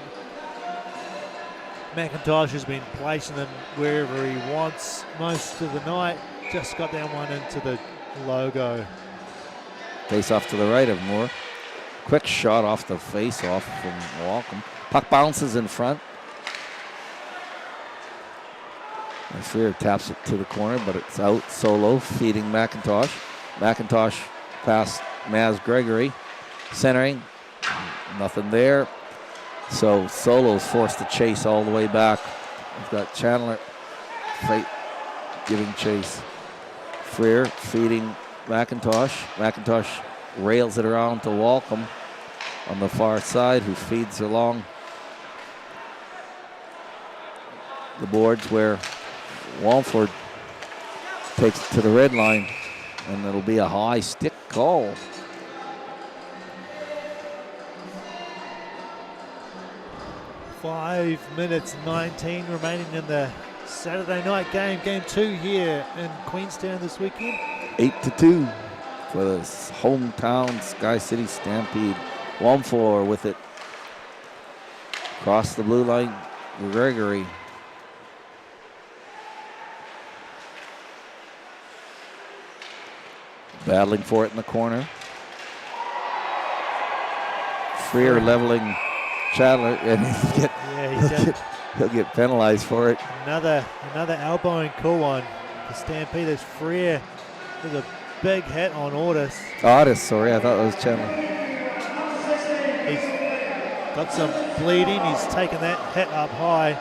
McIntosh has been placing them wherever he wants most of the night. Just got that one into the logo. Face off to the right of Moore. Quick shot off the face off from Walcom. Puck bounces in front. And Freer taps it to the corner, but it's out. Solo feeding McIntosh. McIntosh past Maz Gregory. Centering. Nothing there. So Solo's forced to chase all the way back. We've got Chandler giving chase. Freer feeding McIntosh. McIntosh rails it around to Walcom on the far side, who feeds along the boards where Wallford takes it to the red line, and it'll be a high stick call. Five minutes 19 remaining in the Saturday night game. Game 2 here in Queenstown this weekend. 8-2 for the hometown SkyCity Stampede. Wallford with it. Across the blue line, Gregory. Battling for it in the corner. Freer leveling Chandler, and he'll get penalized for it. Another elbowing call on the Stampeders. Freer with a big hit on Otis. Otis, sorry, I thought it was Chandler. He's got some bleeding. He's taken that hit up high.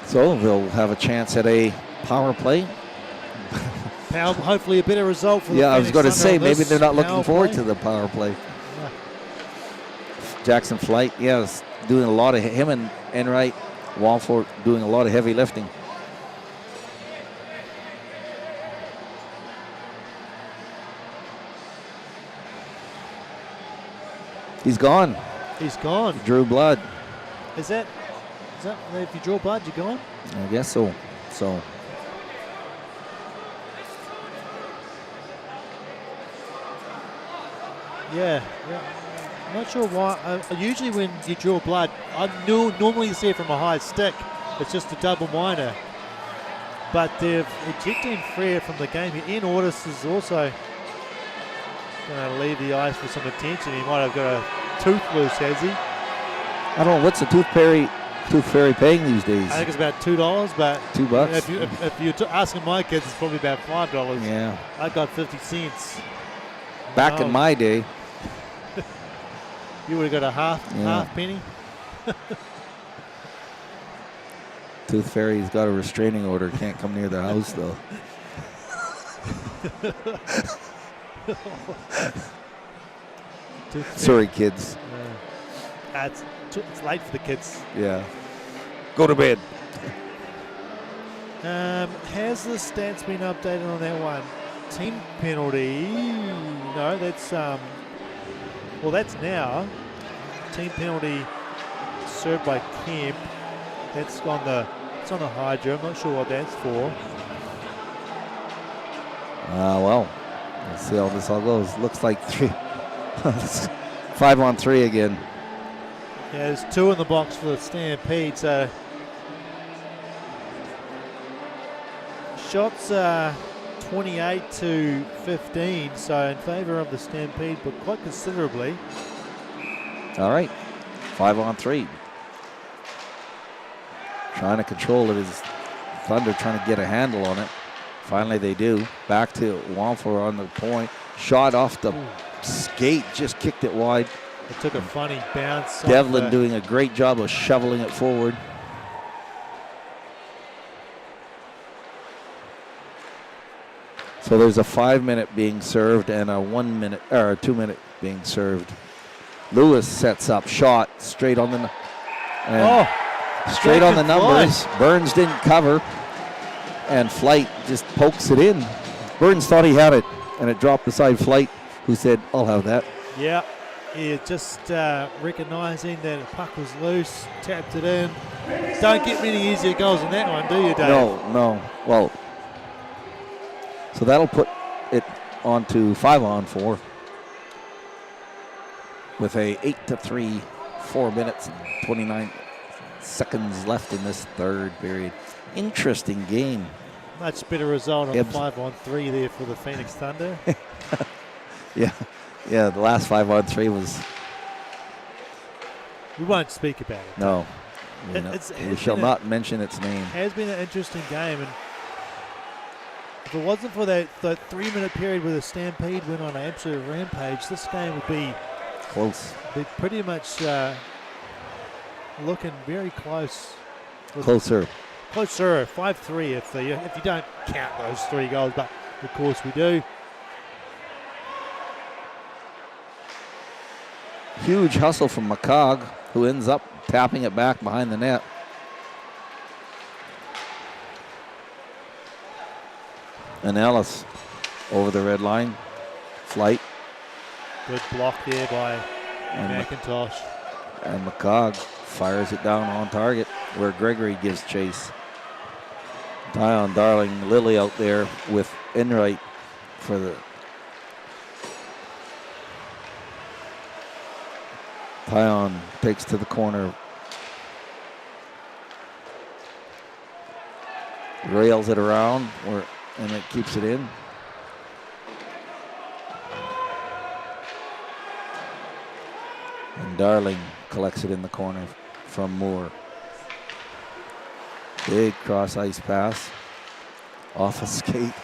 So they'll have a chance at a power play. Hopefully a better result for the I was going to say, maybe they're not looking forward play. to the power play. Yeah. Jackson Flight, is doing a lot of him and Enright Wallford doing a lot of heavy lifting. He's gone. He's gone. Drew blood. Is that if you draw blood, you're gone? I guess so. Yeah. I'm not sure why. Usually when you draw blood, I normally see it from a high stick. It's just a double minor. But they've ejected Freer from the game. Ian Ortis is also going to leave the ice for some attention. He might have got a tooth loose, has he? I don't know, what's the tooth fairy paying these days? I think it's about $2, but $2. if you're asking my kids, it's probably about $5. Yeah. I got 50 cents. Back in my day. You would have got a half penny. Tooth Fairy's got a restraining order. Can't come near their house, though. Sorry, kids. It's late for the kids. Yeah. Go to bed. Has the stats been updated on that one? Team penalty. No, that's that's now. Team penalty served by Kemp. That's on the Hydra. I'm not sure what that's for. Well, let's see how this all goes. Looks like 5-on-3 again. Yeah, there's 2 in the box for the Stampede. So shots are 28-15. So in favour of the Stampede, but quite considerably. All right, 5-on-3. Trying to control it is Thunder, trying to get a handle on it. Finally they do. Back to Wallford on the point. Shot off the skate, just kicked it wide. It took a funny bounce. Devlin doing a great job of shoveling it forward. So there's a 5-minute being served and a 1-minute or a 2-minute being served. Lewis sets up, shot straight on the straight on the numbers. Burns didn't cover, and Flight just pokes it in. Burns thought he had it, and it dropped beside Flight, who said, "I'll have that." Yeah, just recognizing that the puck was loose, tapped it in. Don't get many easier goals than that one, do you, Dave? No. Well, so that'll put it on to 5-on-4 with a 8-3, 4 minutes and 29 seconds left in this third period. Interesting game. Much better result on 5-on-3 there for the Phoenix Thunder. Yeah, the last 5-on-3 was... We won't speak about it. No. We shall not mention its name. It has been an interesting game, and if it wasn't for that 3-minute period where the Stampede went on an absolute rampage, this game would be close. Be pretty much looking very close. Closer, 5-3 if you don't count those 3 goals, but of course we do. Huge hustle from McCog, who ends up tapping it back behind the net. And Ellis over the red line. Flight. Good block there by McIntosh. And McCog fires it down on target where Gregory gives chase. Tyon Darling Lilly out there with Enright for the... Tyon takes to the corner. Rails it around and it keeps it in. And Darling collects it in the corner from Moore. Big cross ice pass off a skate.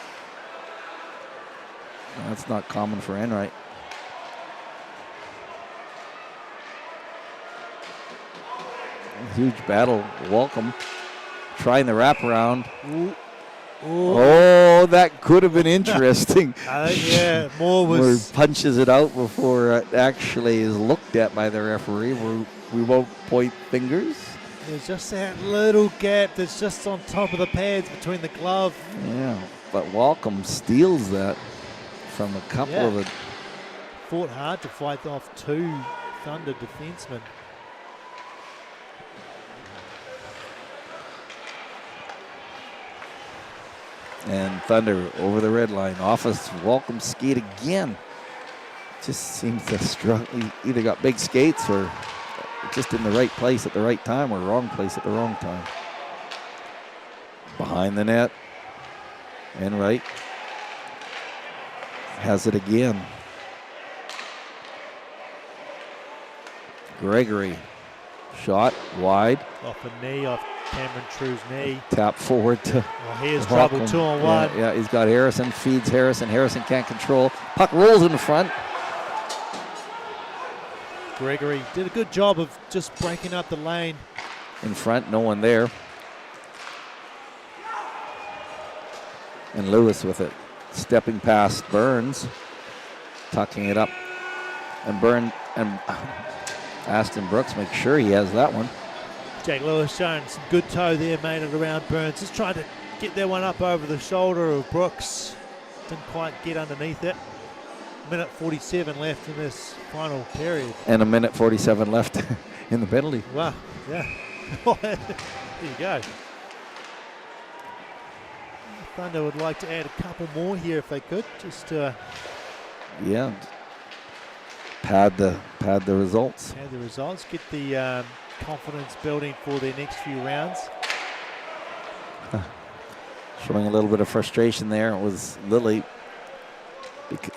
That's not common for Enright. Huge battle. Welcome. Trying the wraparound. Ooh. Oh, that could have been interesting. Yeah, Moore punches it out before it actually is looked at by the referee. We won't point fingers. There's just that little gap that's just on top of the pads between the glove. Yeah, but Welcome steals that from a couple of it. Fought hard to fight off 2 Thunder defensemen. And Thunder over the red line. Offense Welcome skate again. Just seems to struggle. He either got big skates or just in the right place at the right time or wrong place at the wrong time. Behind the net. Enright has it again. Gregory. Shot wide. Off a knee, off Cameron True's knee. Tap forward to... here's trouble, 2-on-1. Yeah, he's got Harrison, feeds Harrison. Harrison can't control. Puck rolls in front. Gregory did a good job of just breaking up the lane. In front, no one there. And Lewis with it. Stepping past Burns. Tucking it up. And Aston Brooks makes sure he has that one. Jake Lewis showing some good toe there, made it around Burns. Just trying to get that one up over the shoulder of Brooks. Didn't quite get underneath it. Minute 47 left in this final period. And a minute 47 left in the penalty. Wow, yeah. There you go. Thunder would like to add a couple more here if they could, just to... Yeah. Pad the results. Pad the results. Get the confidence building for their next few rounds. Showing a little bit of frustration there. It was Lilly.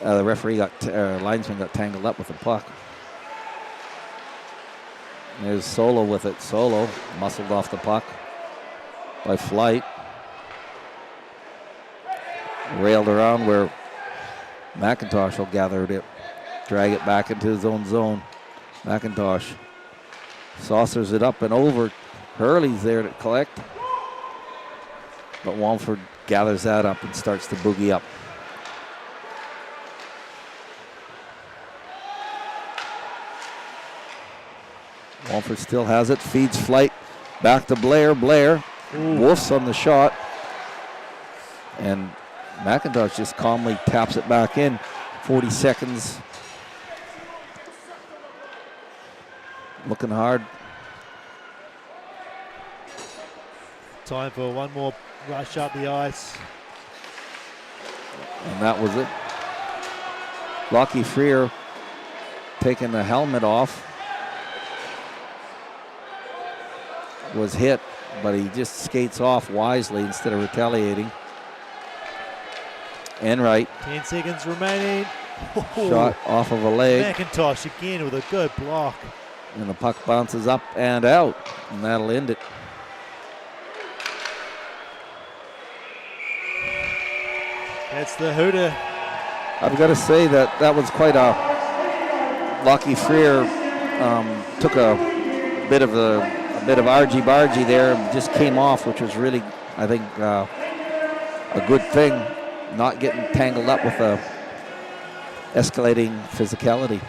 The referee linesman got tangled up with the puck. There's Solo with it. Solo muscled off the puck by Flight. Railed around where McIntosh will gather it. Drag it back into his own zone. McIntosh saucers it up and over. Hurley's there to collect. But Wallford gathers that up and starts to boogie up. Wallford still has it, feeds Flight back to Blair. Blair woofs on the shot. And McIntosh just calmly taps it back in. 40 seconds. Looking hard. time for one more rush up the ice. And that was it. Lockie Freer taking the helmet off. Was hit, but he just skates off wisely instead of retaliating. And right. 10 seconds remaining. Shot off of a leg. McIntosh again with a good block. And the puck bounces up and out, and that'll end it. That's the hooter. I've got to say that was quite a... Lockie Freer took a bit of argy-bargy there and just came off, which was really, I think, a good thing, not getting tangled up with a escalating physicality.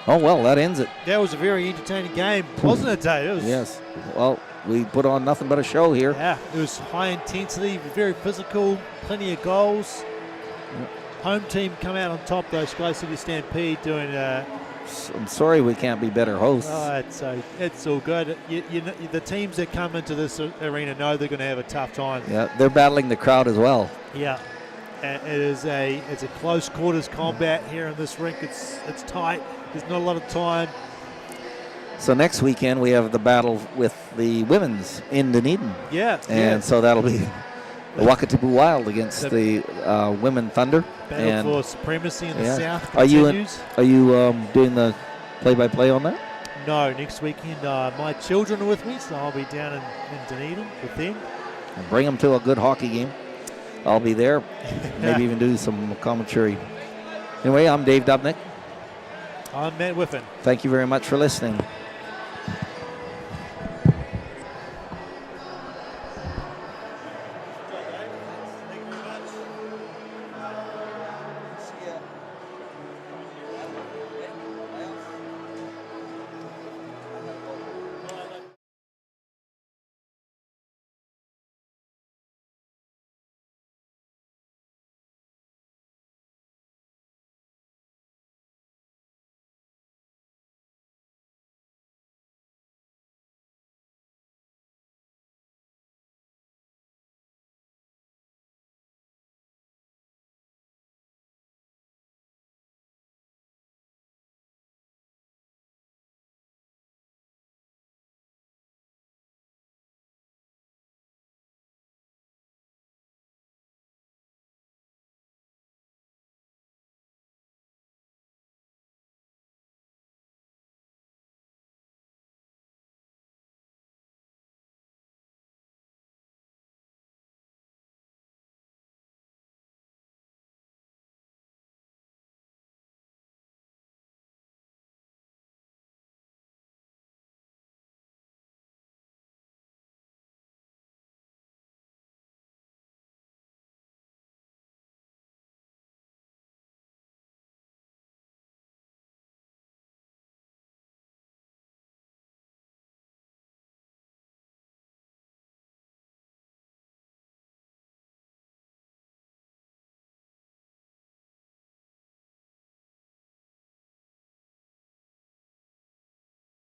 Oh, well, that ends it. That was a very entertaining game, wasn't it, Dave? It was, yes. Well, we put on nothing but a show here. Yeah, it was high intensity, very physical, plenty of goals. Home team come out on top, though. SkyCity Stampede doing... I'm sorry we can't be better hosts. Oh, it's all good. You know, the teams that come into this arena know they're going to have a tough time. Yeah, they're battling the crowd as well. Yeah, it's a close quarters combat here in this rink. It's tight. There's not a lot of time. So next weekend we have the battle with the women's in Dunedin. Yeah, and so that'll be the Wakatipu Wild against the Women Thunder. Battle for supremacy in the South Are continues. you doing the play-by-play on that? No, next weekend my children are with me, so I'll be down in Dunedin with them. And bring them to a good hockey game. I'll be there. Maybe even do some commentary. Anyway, I'm Dave Dubnick. I'm Matt Whiffen. Thank you very much for listening.